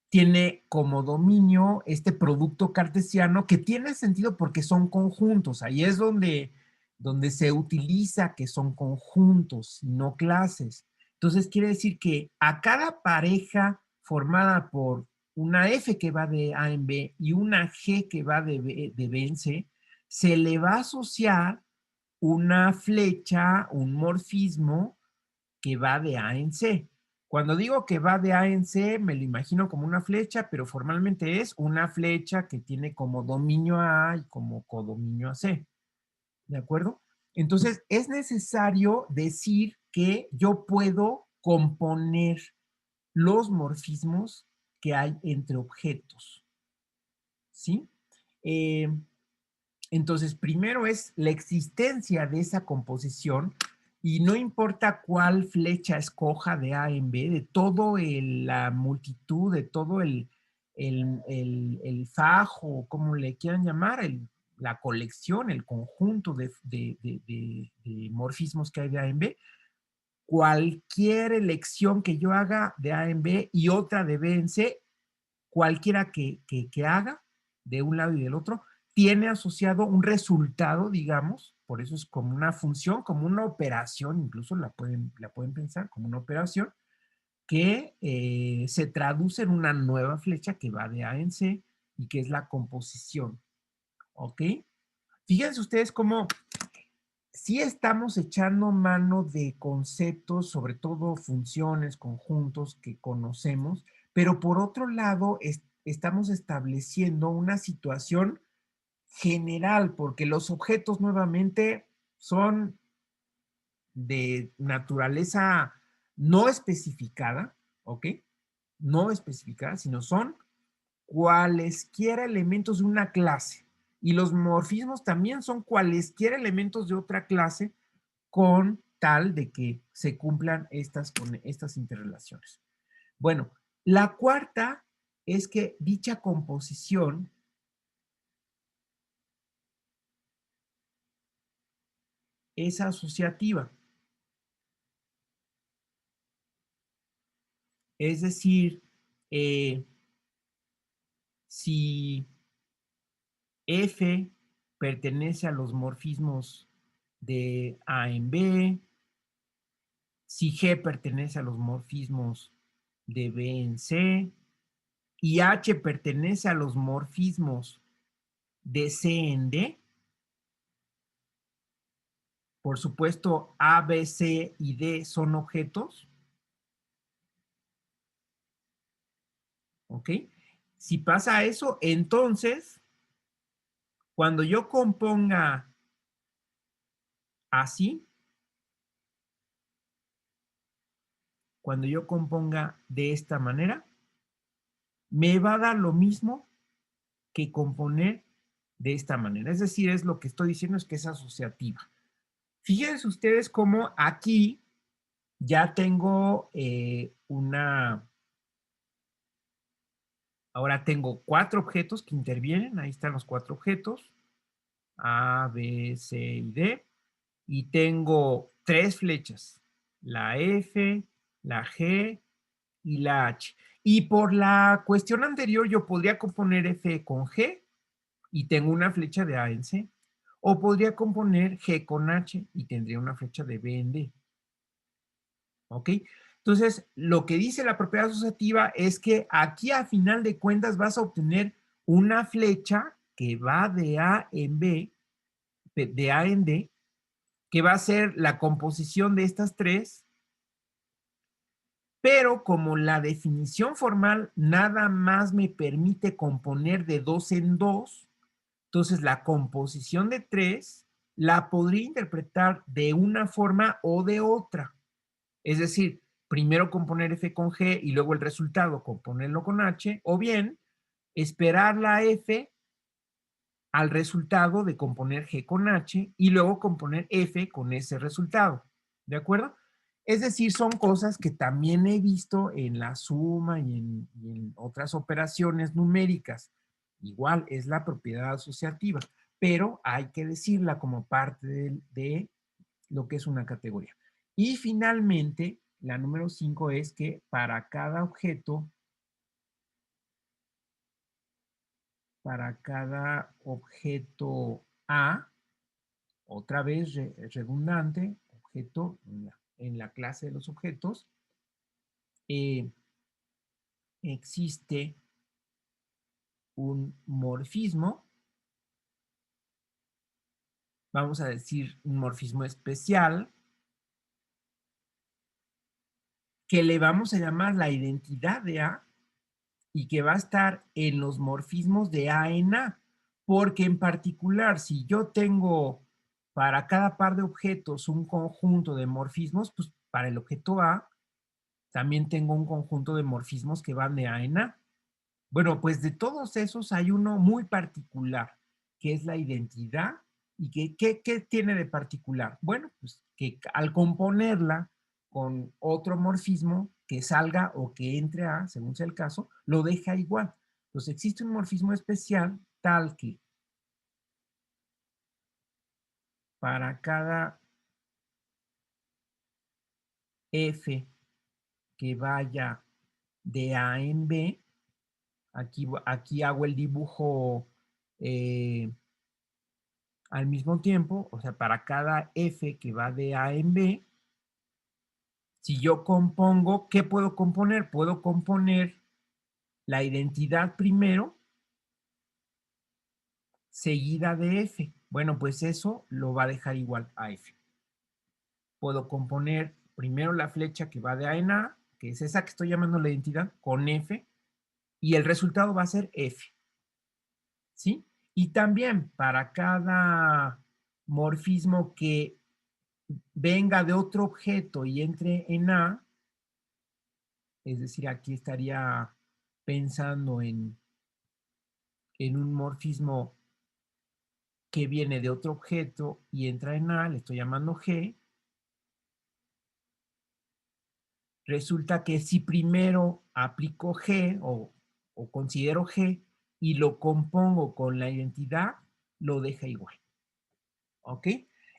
tiene como dominio este producto cartesiano que tiene sentido porque son conjuntos. Ahí es donde se utiliza que son conjuntos, no clases. Entonces quiere decir que a cada pareja formada por una F que va de A en B y una G que va de B en C, se le va a asociar una flecha, un morfismo que va de A en C. Cuando digo que va de A en C, me lo imagino como una flecha, pero formalmente es una flecha que tiene como dominio a A y como codominio a C. ¿De acuerdo? Entonces, es necesario decir que yo puedo componer los morfismos que hay entre objetos. ¿Sí? Entonces, primero es la existencia de esa composición y no importa cuál flecha escoja de A en B, de todo la multitud, de todo el fajo, como le quieran llamar, la colección, el conjunto de morfismos que hay de A en B, cualquier elección que yo haga de A en B y otra de B en C, cualquiera que haga de un lado y del otro, tiene asociado un resultado, digamos, por eso es como una función, como una operación, incluso la pueden pensar como una operación, que se traduce en una nueva flecha que va de A en C y que es la composición. ¿Ok? Fíjense ustedes cómo sí estamos echando mano de conceptos, sobre todo funciones, conjuntos que conocemos, pero por otro lado estamos estableciendo una situación general, porque los objetos nuevamente son de naturaleza no especificada, ¿ok? No especificada, sino son cualesquiera elementos de una clase. Y los morfismos también son cualesquiera elementos de otra clase con tal de que se cumplan con estas interrelaciones. Bueno, la cuarta es que dicha composición es asociativa. Es decir, si F pertenece a los morfismos de A en B, si G pertenece a los morfismos de B en C, y H pertenece a los morfismos de C en D, por supuesto A, B, C y D son objetos, ¿ok? Si pasa eso, entonces, cuando yo componga así, cuando yo componga de esta manera, me va a dar lo mismo que componer de esta manera. Es decir, es lo que estoy diciendo es que es asociativa. Fíjense ustedes cómo aquí ya tengo ahora tengo 4 objetos que intervienen, ahí están los 4 objetos, A, B, C y D, y tengo 3 flechas, la F, la G y la H. Y por la cuestión anterior, yo podría componer F con G y tengo una flecha de A en C. O podría componer G con H y tendría una flecha de B en D. ¿Ok? Entonces, lo que dice la propiedad asociativa es que aquí a final de cuentas vas a obtener una flecha que va de A en B, de A en D, que va a ser la composición de estas tres, pero como la definición formal nada más me permite componer de 2 en 2, entonces la composición de 3 la podría interpretar de una forma o de otra. Es decir, primero componer F con G y luego el resultado componerlo con H, o bien esperar la F al resultado de componer G con H y luego componer F con ese resultado. ¿De acuerdo? Es decir, son cosas que también he visto en la suma y en otras operaciones numéricas. Igual es la propiedad asociativa, pero hay que decirla como parte de lo que es una categoría. Y finalmente, la número 5 es que para cada objeto A, otra vez redundante, objeto en la clase de los objetos, existe un morfismo, vamos a decir un morfismo especial, que le vamos a llamar la identidad de A y que va a estar en los morfismos de A en A, porque en particular si yo tengo para cada par de objetos un conjunto de morfismos, pues para el objeto A también tengo un conjunto de morfismos que van de A en A. Bueno, pues de todos esos hay uno muy particular, que es la identidad. ¿Y qué tiene de particular? Bueno, pues que al componerla con otro morfismo que salga o que entre A, según sea el caso, lo deja igual. Entonces existe un morfismo especial tal que para cada F que vaya de A en B, aquí hago el dibujo al mismo tiempo, o sea, para cada F que va de A en B, si yo compongo, ¿qué puedo componer? Puedo componer la identidad primero, seguida de F. Bueno, pues eso lo va a dejar igual a F. Puedo componer primero la flecha que va de A en A, que es esa que estoy llamando la identidad, con F, y el resultado va a ser F. ¿Sí? Y también para cada morfismo que venga de otro objeto y entre en A, es decir, aquí estaría pensando en un morfismo que viene de otro objeto y entra en A, le estoy llamando G. Resulta que si primero aplico G o considero G y lo compongo con la identidad, lo deja igual. ¿Ok?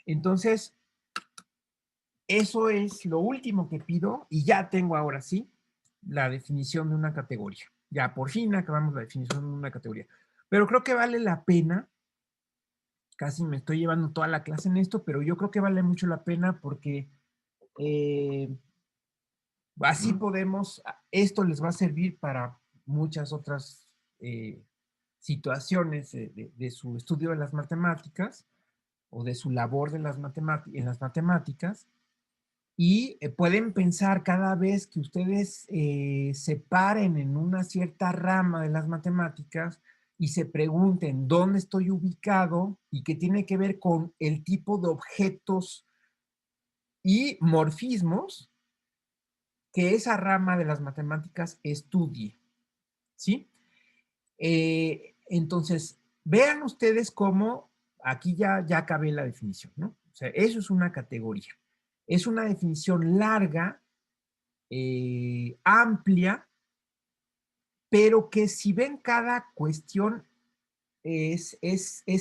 Entonces, eso es lo último que pido y ya tengo ahora sí la definición de una categoría. Ya por fin acabamos la definición de una categoría. Pero creo que vale la pena, casi me estoy llevando toda la clase en esto, pero yo creo que vale mucho la pena porque así podemos, esto les va a servir para muchas otras situaciones de su estudio de las matemáticas o de su labor de en las matemáticas. Y pueden pensar cada vez que ustedes se paren en una cierta rama de las matemáticas y se pregunten dónde estoy ubicado y qué tiene que ver con el tipo de objetos y morfismos que esa rama de las matemáticas estudie. ¿Sí? Entonces, vean ustedes cómo aquí ya acabé la definición, ¿no? O sea, eso es una categoría. Es una definición larga, amplia, pero que si ven cada cuestión es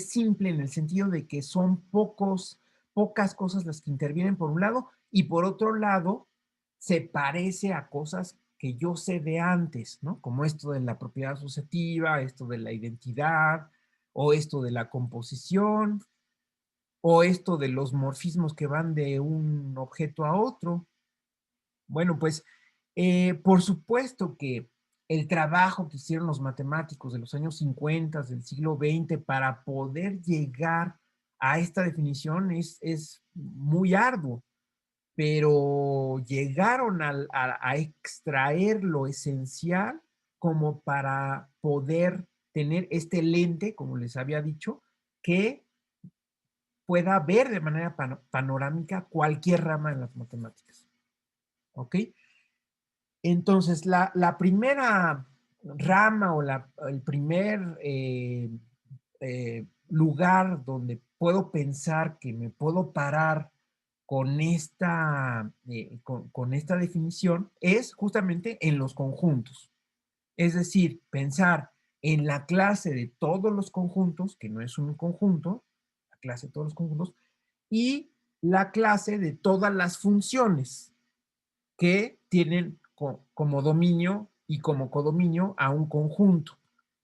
simple en el sentido de que son pocas cosas las que intervienen por un lado y por otro lado se parece a cosas que yo sé de antes, ¿no? Como esto de la propiedad asociativa, esto de la identidad, o esto de la composición, o esto de los morfismos que van de un objeto a otro. Bueno, pues por supuesto que el trabajo que hicieron los matemáticos de los años 50 del siglo XX para poder llegar a esta definición es muy arduo, pero llegaron a extraer lo esencial como para poder tener este lente, como les había dicho, que pueda ver de manera panorámica cualquier rama de las matemáticas. ¿Ok? Entonces, la primera rama o el primer lugar donde puedo pensar que me puedo parar con con esta definición es justamente en los conjuntos. Es decir, pensar en la clase de todos los conjuntos, que no es un conjunto, la clase de todos los conjuntos, y la clase de todas las funciones que tienen como dominio y como codominio a un conjunto.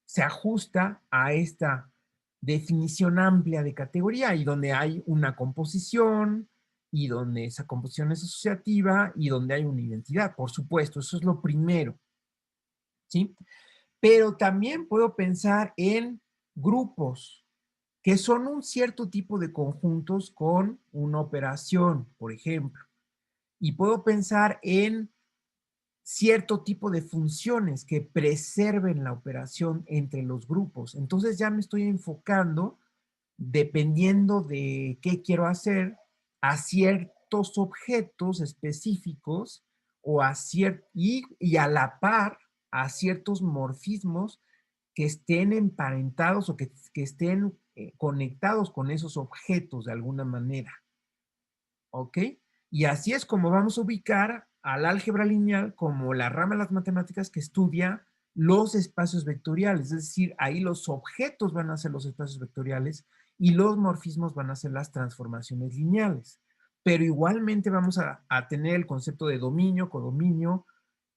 Se ajusta a esta definición amplia de categoría y donde hay una composición y donde esa composición es asociativa y donde hay una identidad, por supuesto, eso es lo primero, ¿sí? Pero también puedo pensar en grupos que son un cierto tipo de conjuntos con una operación, por ejemplo. Y puedo pensar en cierto tipo de funciones que preserven la operación entre los grupos. Entonces ya me estoy enfocando, dependiendo de qué quiero hacer, a ciertos objetos específicos o y a la par a ciertos morfismos que estén emparentados o que estén conectados con esos objetos de alguna manera. ¿Ok? Y así es como vamos a ubicar al álgebra lineal como la rama de las matemáticas que estudia los espacios vectoriales, es decir, ahí los objetos van a ser los espacios vectoriales y los morfismos van a ser las transformaciones lineales. Pero igualmente vamos a tener el concepto de dominio, codominio,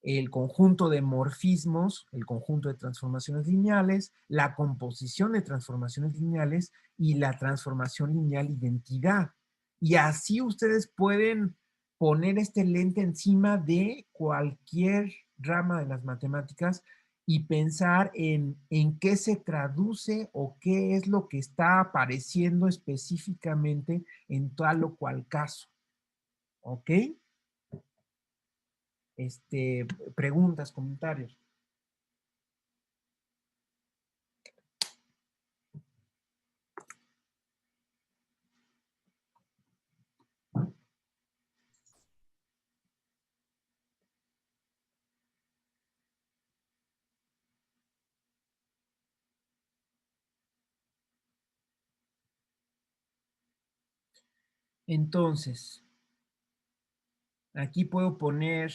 el conjunto de morfismos, el conjunto de transformaciones lineales, la composición de transformaciones lineales y la transformación lineal identidad. Y así ustedes pueden poner este lente encima de cualquier rama de las matemáticas y pensar en qué se traduce o qué es lo que está apareciendo específicamente en tal o cual caso. ¿Ok? Preguntas, comentarios. Entonces, aquí puedo poner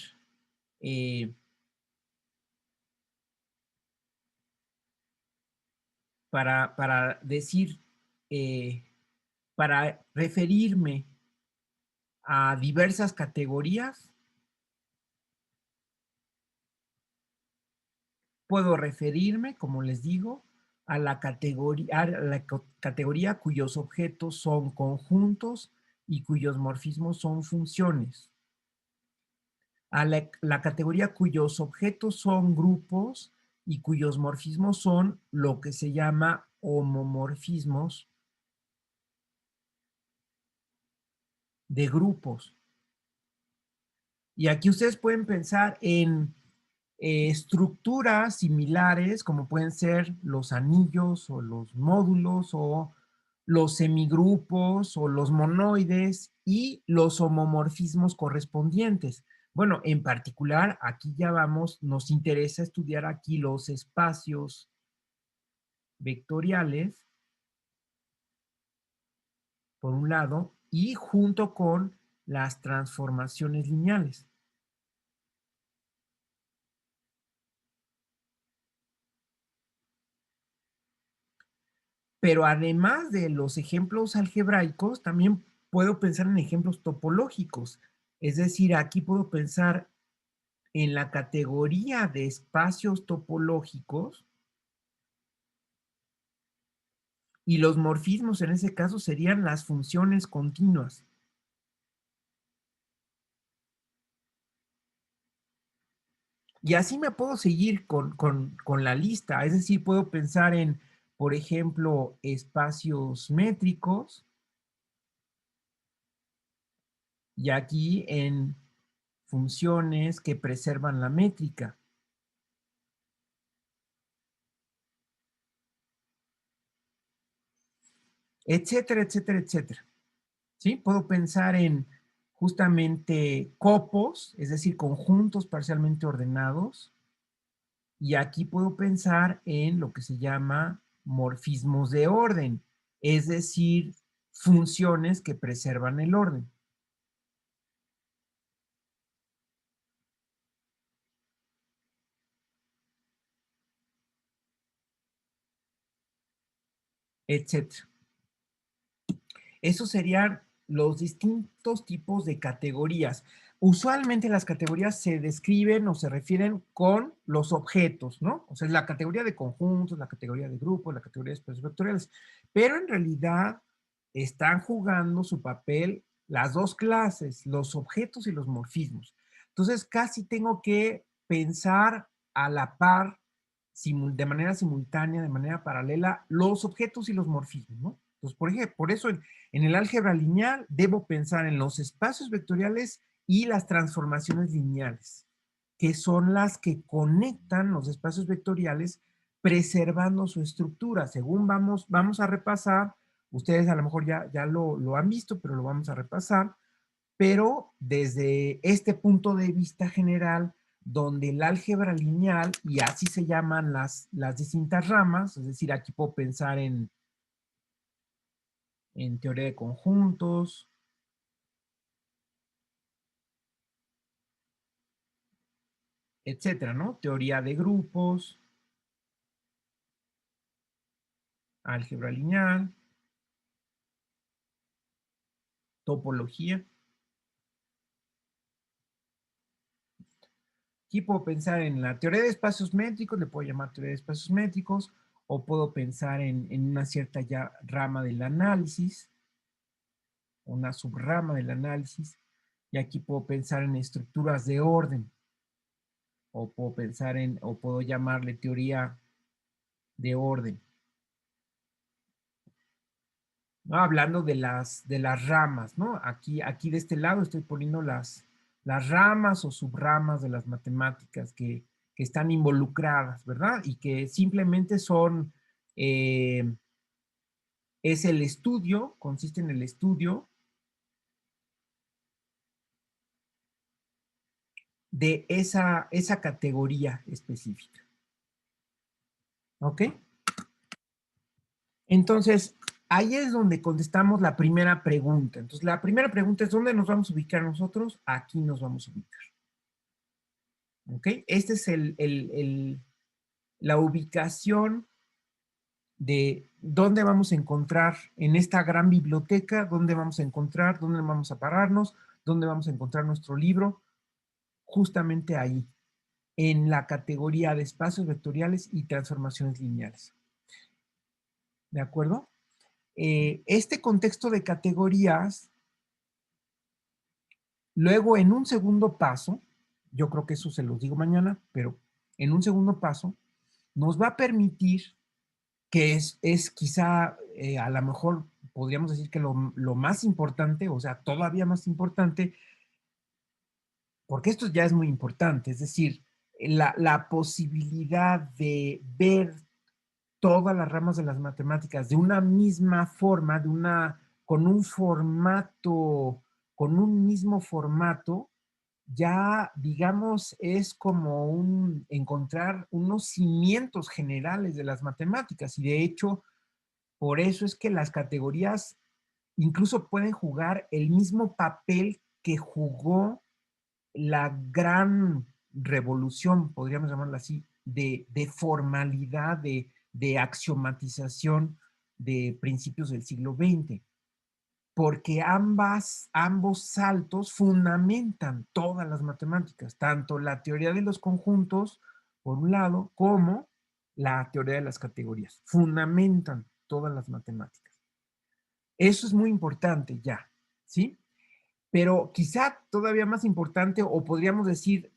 para decir, para referirme a diversas categorías, puedo referirme, como les digo, a la categoría cuyos objetos son conjuntos y cuyos morfismos son funciones. A la categoría cuyos objetos son grupos y cuyos morfismos son lo que se llama homomorfismos de grupos. Y aquí ustedes pueden pensar en estructuras similares como pueden ser los anillos o los módulos o los semigrupos o los monoides y los homomorfismos correspondientes. Bueno, en particular, aquí ya vamos, nos interesa estudiar aquí los espacios vectoriales, por un lado, y junto con las transformaciones lineales. Pero además de los ejemplos algebraicos, también puedo pensar en ejemplos topológicos. Es decir, aquí puedo pensar en la categoría de espacios topológicos, y los morfismos en ese caso serían las funciones continuas. Y así me puedo seguir con la lista, es decir, puedo pensar en, por ejemplo, espacios métricos, y aquí en funciones que preservan la métrica. Etcétera, etcétera, etcétera. ¿Sí? Puedo pensar en justamente copos, es decir, conjuntos parcialmente ordenados, y aquí puedo pensar en lo que se llama morfismos de orden, es decir, funciones que preservan el orden. Etcétera. Esos serían los distintos tipos de categorías. Usualmente las categorías se describen o se refieren con los objetos, ¿no? O sea, la categoría de conjuntos, la categoría de grupos, la categoría de espacios vectoriales. Pero en realidad están jugando su papel las dos clases, los objetos y los morfismos. Entonces, casi tengo que pensar a la par, de manera simultánea, de manera paralela, los objetos y los morfismos, ¿no? Entonces, por ejemplo, por eso en el álgebra lineal debo pensar en los espacios vectoriales y las transformaciones lineales, que son las que conectan los espacios vectoriales preservando su estructura. Según vamos a repasar, ustedes a lo mejor ya lo han visto, pero lo vamos a repasar, pero desde este punto de vista general, donde el álgebra lineal, y así se llaman las distintas ramas, es decir, aquí puedo pensar en teoría de conjuntos, etcétera, ¿no? Teoría de grupos, álgebra lineal, topología. Aquí puedo pensar en la teoría de espacios métricos, le puedo llamar teoría de espacios métricos, o puedo pensar en una cierta rama del análisis, una subrama del análisis, y aquí puedo pensar en estructuras de orden, o puedo pensar o puedo llamarle teoría de orden. ¿No? Hablando de las ramas, ¿no? Aquí de este lado estoy poniendo las ramas o subramas de las matemáticas que están involucradas, ¿verdad? Y que simplemente son, es el estudio, consiste en el estudio de esa categoría específica. ¿Ok? Entonces, ahí es donde contestamos la primera pregunta. Entonces, la primera pregunta es, ¿dónde nos vamos a ubicar nosotros? Aquí nos vamos a ubicar. ¿Ok? Esta es la ubicación de dónde vamos a encontrar en esta gran biblioteca, dónde vamos a encontrar, dónde vamos a pararnos, dónde vamos a encontrar nuestro libro, justamente ahí, en la categoría de espacios vectoriales y transformaciones lineales. ¿De acuerdo? Este contexto de categorías, luego en un segundo paso, yo creo que eso se los digo mañana, pero en un segundo paso, nos va a permitir, que es quizá a lo mejor podríamos decir que lo más importante, o sea, todavía más importante, porque esto ya es muy importante, es decir, la posibilidad de ver todas las ramas de las matemáticas de una misma forma, con un mismo formato, ya, digamos, es como encontrar unos cimientos generales de las matemáticas. Y de hecho, por eso es que las categorías incluso pueden jugar el mismo papel que jugó la gran revolución, podríamos llamarla así, de formalidad, de axiomatización de principios del siglo XX. porque ambos saltos fundamentan todas las matemáticas, tanto la teoría de los conjuntos, por un lado, como la teoría de las categorías. Fundamentan todas las matemáticas. Eso es muy importante ya, ¿sí? Pero quizá todavía más importante, o podríamos decir,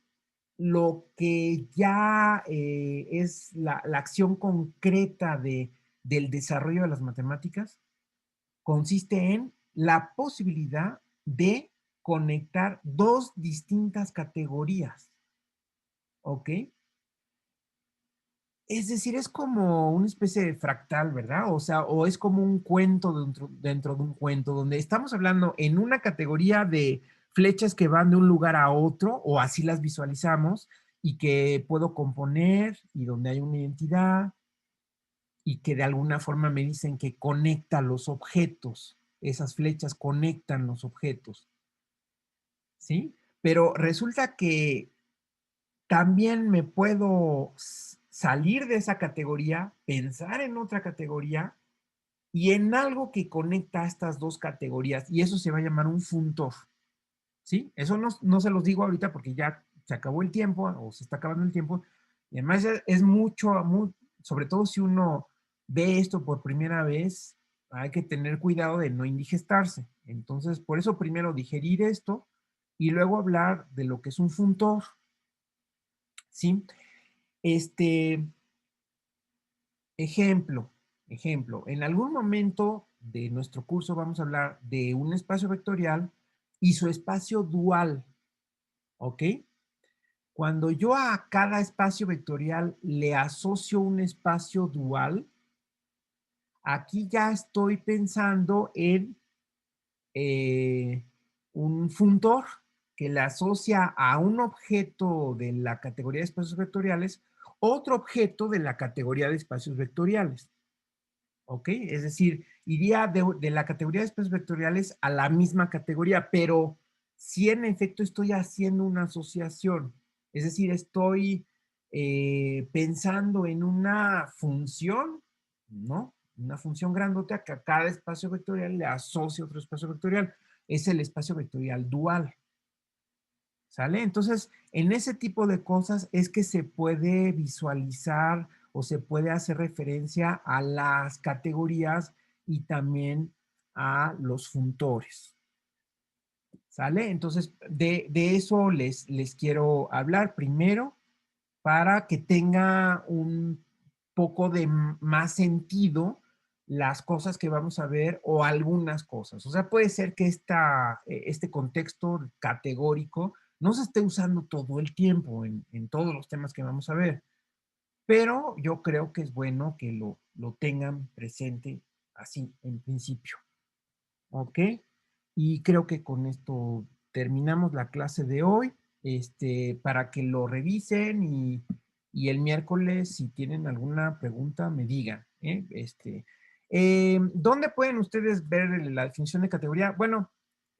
lo que ya es la acción concreta del desarrollo de las matemáticas, consiste en la posibilidad de conectar dos distintas categorías, ¿ok? Es decir, es como una especie de fractal, ¿verdad? O sea, o es como un cuento dentro de un cuento, donde estamos hablando en una categoría de flechas que van de un lugar a otro, o así las visualizamos, y que puedo componer, y donde hay una identidad, y que de alguna forma me dicen que conecta los objetos. Esas flechas conectan los objetos, ¿sí? Pero resulta que también me puedo salir de esa categoría, pensar en otra categoría y en algo que conecta a estas dos categorías, y eso se va a llamar un funtor, ¿sí? Eso no se los digo ahorita porque ya se acabó el tiempo o se está acabando el tiempo, y además es mucho, sobre todo si uno ve esto por primera vez, hay que tener cuidado de no indigestarse. Entonces, por eso primero digerir esto y luego hablar de lo que es un funtor, ¿sí? Este, ejemplo, en algún momento de nuestro curso vamos a hablar de un espacio vectorial y su espacio dual, ¿ok? Cuando yo a cada espacio vectorial le asocio un espacio dual, aquí ya estoy pensando en un funtor que le asocia a un objeto de la categoría de espacios vectoriales otro objeto de la categoría de espacios vectoriales. ¿Ok? Es decir, iría de la categoría de espacios vectoriales a la misma categoría, pero si en efecto estoy haciendo una asociación, es decir, estoy pensando en una función, ¿no? Una función grandota que a cada espacio vectorial le asocia otro espacio vectorial. Es el espacio vectorial dual. ¿Sale? Entonces, en ese tipo de cosas es que se puede visualizar o se puede hacer referencia a las categorías y también a los funtores. ¿Sale? Entonces, de eso les quiero hablar primero para que tenga un poco de más sentido las cosas que vamos a ver o algunas cosas. O sea, puede ser que este contexto categórico no se esté usando todo el tiempo en todos los temas que vamos a ver, pero yo creo que es bueno que lo tengan presente así en principio. ¿Ok? Y creo que con esto terminamos la clase de hoy, para que lo revisen y el miércoles, si tienen alguna pregunta, me digan. ¿Dónde pueden ustedes ver la definición de categoría? Bueno,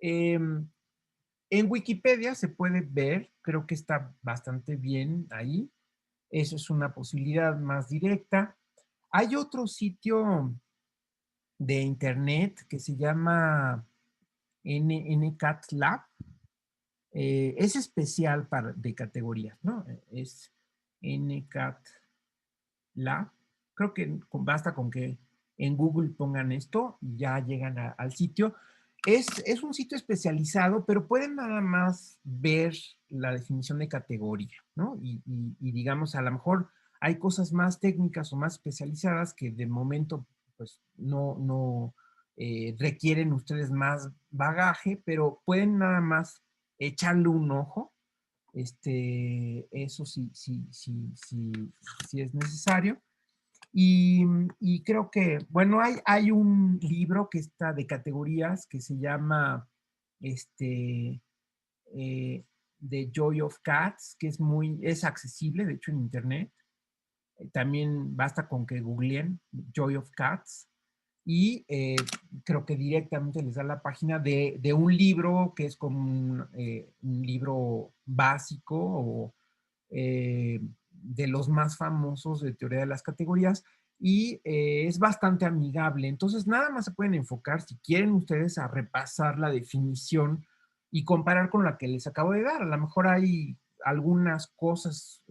en Wikipedia se puede ver, creo que está bastante bien ahí. Eso es una posibilidad más directa. Hay otro sitio de internet que se llama NCAT Lab. Es especial de categorías, ¿no? Es NCAT Lab. Creo que basta con que en Google pongan esto y ya llegan al sitio. Es un sitio especializado, pero pueden nada más ver la definición de categoría, ¿no? Y digamos, a lo mejor hay cosas más técnicas o más especializadas que de momento, pues, no requieren ustedes más bagaje, pero pueden nada más echarle un ojo. Eso sí es necesario. Y creo que, bueno, hay un libro que está de categorías que se llama The Joy of Cats, que es accesible, de hecho, en internet. También basta con que googleen Joy of Cats y creo que directamente les da la página de un libro que es como un libro básico o de los más famosos de teoría de las categorías, y es bastante amigable. Entonces, nada más se pueden enfocar, si quieren ustedes, a repasar la definición y comparar con la que les acabo de dar. A lo mejor hay algunas cosas,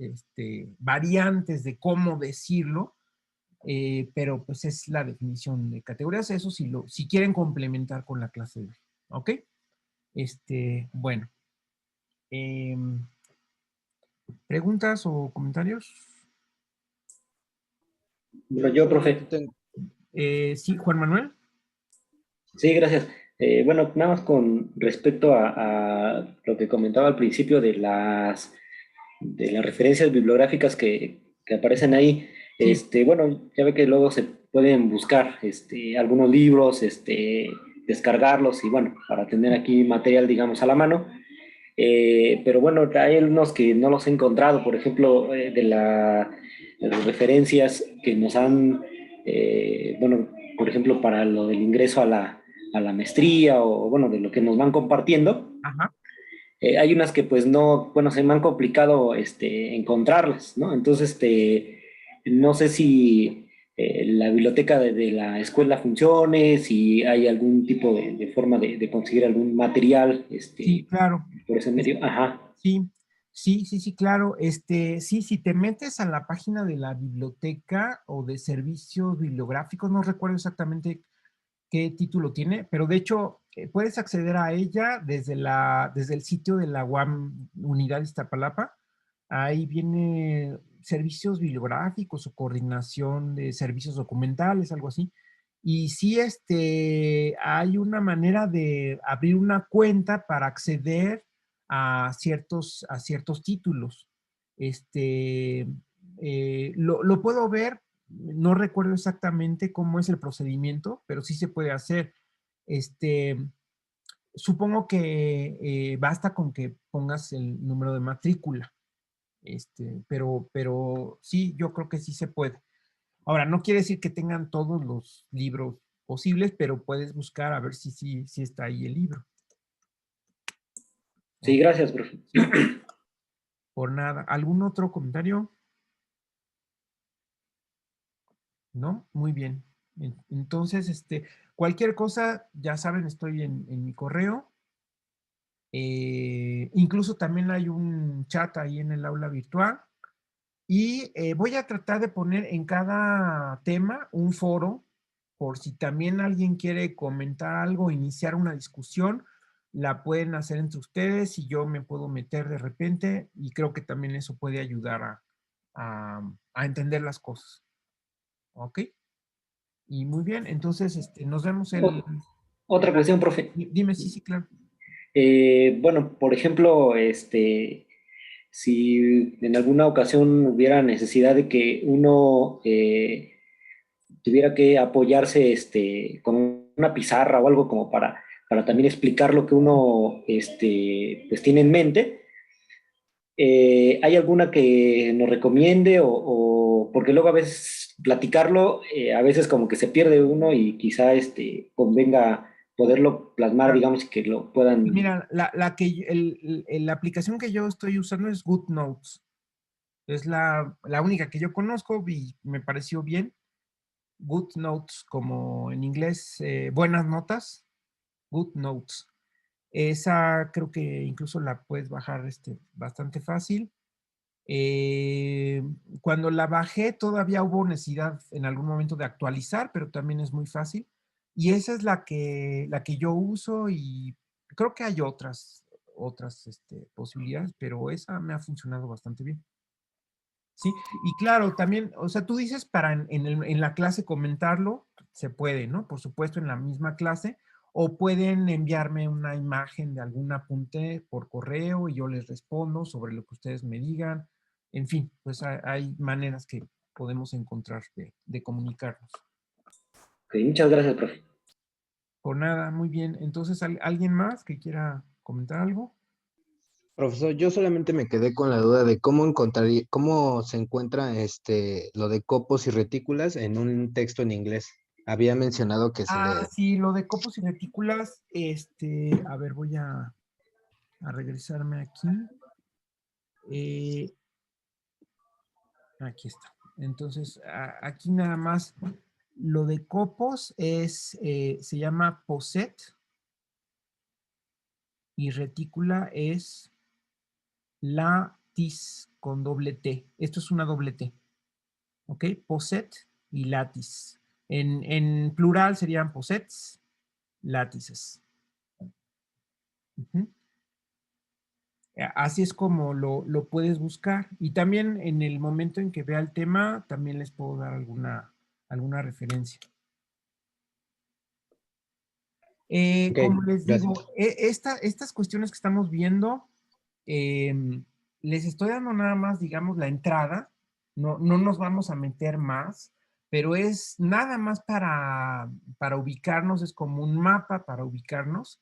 variantes de cómo decirlo, pero pues es la definición de categorías. Eso si quieren complementar con la clase de hoy. ¿Ok? Bueno. ¿Preguntas o comentarios? Bueno, yo, profe. Sí, Juan Manuel. Sí, gracias. Bueno, nada más con respecto a lo que comentaba al principio de las referencias bibliográficas que aparecen ahí. Sí. Bueno, ya ve que luego se pueden buscar algunos libros, descargarlos y bueno, para tener aquí material, digamos, a la mano. Pero bueno, hay unos que no los he encontrado, por ejemplo, de las referencias que nos han, bueno, por ejemplo, para lo del ingreso a la maestría o bueno, de lo que nos van compartiendo. Ajá. Hay unas que pues no, bueno, se me han complicado encontrarlas, ¿no? Entonces, no sé si la biblioteca de la escuela funcione, si hay algún tipo de forma de conseguir algún material Sí, claro. por ese medio. Ajá. Sí, sí, claro. Sí, si te metes a la página de la biblioteca o de servicios bibliográficos, no recuerdo exactamente qué título tiene, pero de hecho puedes acceder a ella desde el sitio de la UAM Unidad Iztapalapa. Ahí viene servicios bibliográficos o coordinación de servicios documentales, algo así. Y sí, hay una manera de abrir una cuenta para acceder a ciertos títulos. Lo puedo ver, no recuerdo exactamente cómo es el procedimiento, pero sí se puede hacer. Este, Supongo que basta con que pongas el número de matrícula. Pero sí, yo creo que sí se puede. Ahora, no quiere decir que tengan todos los libros posibles, pero puedes buscar a ver si está ahí el libro. Sí, ¿Ok? gracias, profe. Sí, por nada. ¿Algún otro comentario? ¿No? Muy bien. Entonces, cualquier cosa, ya saben, estoy en mi correo. Incluso también hay un chat ahí en el aula virtual. Y voy a tratar de poner en cada tema un foro, por si también alguien quiere comentar algo, iniciar una discusión, la pueden hacer entre ustedes y yo me puedo meter de repente y creo que también eso puede ayudar a entender las cosas. ¿Ok? Y muy bien, entonces nos vemos Otra cuestión, profe. Dime, sí, sí, claro. Bueno, por ejemplo, si en alguna ocasión hubiera necesidad de que uno tuviera que apoyarse con una pizarra o algo como para también explicar lo que uno pues tiene en mente, ¿hay alguna que nos recomiende porque luego a veces platicarlo, a veces como que se pierde uno y quizá convenga poderlo plasmar, Claro. digamos, y que lo puedan. Mira, la aplicación que yo estoy usando es GoodNotes. Es la única que yo conozco y me pareció bien. Good Notes, como en inglés, buenas notas. Good Notes. Esa creo que incluso la puedes bajar bastante fácil. Cuando la bajé todavía hubo necesidad en algún momento de actualizar, pero también es muy fácil. Y esa es la que yo uso y creo que hay otras posibilidades, pero esa me ha funcionado bastante bien. Sí, y claro, también, o sea, tú dices para en la clase comentarlo, se puede, ¿no? Por supuesto, en la misma clase, o pueden enviarme una imagen de algún apunte por correo y yo les respondo sobre lo que ustedes me digan. En fin, pues hay maneras que podemos encontrar de comunicarnos. Ok, muchas gracias, profe. Por nada, muy bien. Entonces, ¿alguien más que quiera comentar algo? Profesor, yo solamente me quedé con la duda de cómo cómo se encuentra lo de copos y retículas en un texto en inglés. Había mencionado que se le... Sí, lo de copos y retículas, a ver, voy a regresarme aquí. Aquí está. Entonces, aquí nada más, lo de copos se llama poset y retícula es latis con doble T. Esto es una doble T. ¿Ok? Poset y latis. En plural serían posets, látices. Así es como lo puedes buscar. Y también en el momento en que vea el tema, también les puedo dar alguna referencia. Ok, Como les digo, gracias. estas cuestiones que estamos viendo, les estoy dando nada más, digamos, la entrada. No nos vamos a meter más, pero es nada más para ubicarnos, es como un mapa para ubicarnos.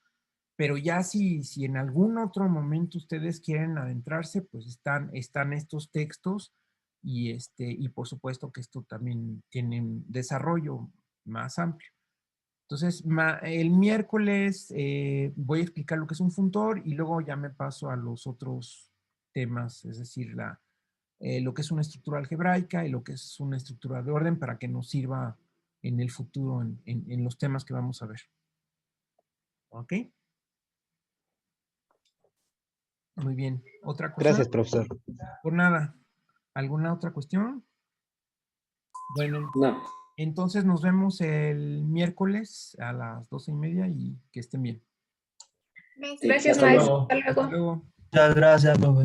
Pero ya si en algún otro momento ustedes quieren adentrarse, pues están estos textos y por supuesto que esto también tiene un desarrollo más amplio. Entonces, el miércoles voy a explicar lo que es un funtor y luego ya me paso a los otros temas, es decir, lo que es una estructura algebraica y lo que es una estructura de orden para que nos sirva en el futuro en los temas que vamos a ver. ¿Ok? Muy bien. ¿Otra cosa? Gracias, profesor. Por nada. ¿Alguna otra cuestión? Bueno, No. entonces nos vemos el miércoles a las 12:30 y que estén bien. Gracias, hasta maestro. luego. Hasta Hasta luego. luego. Muchas gracias, profe.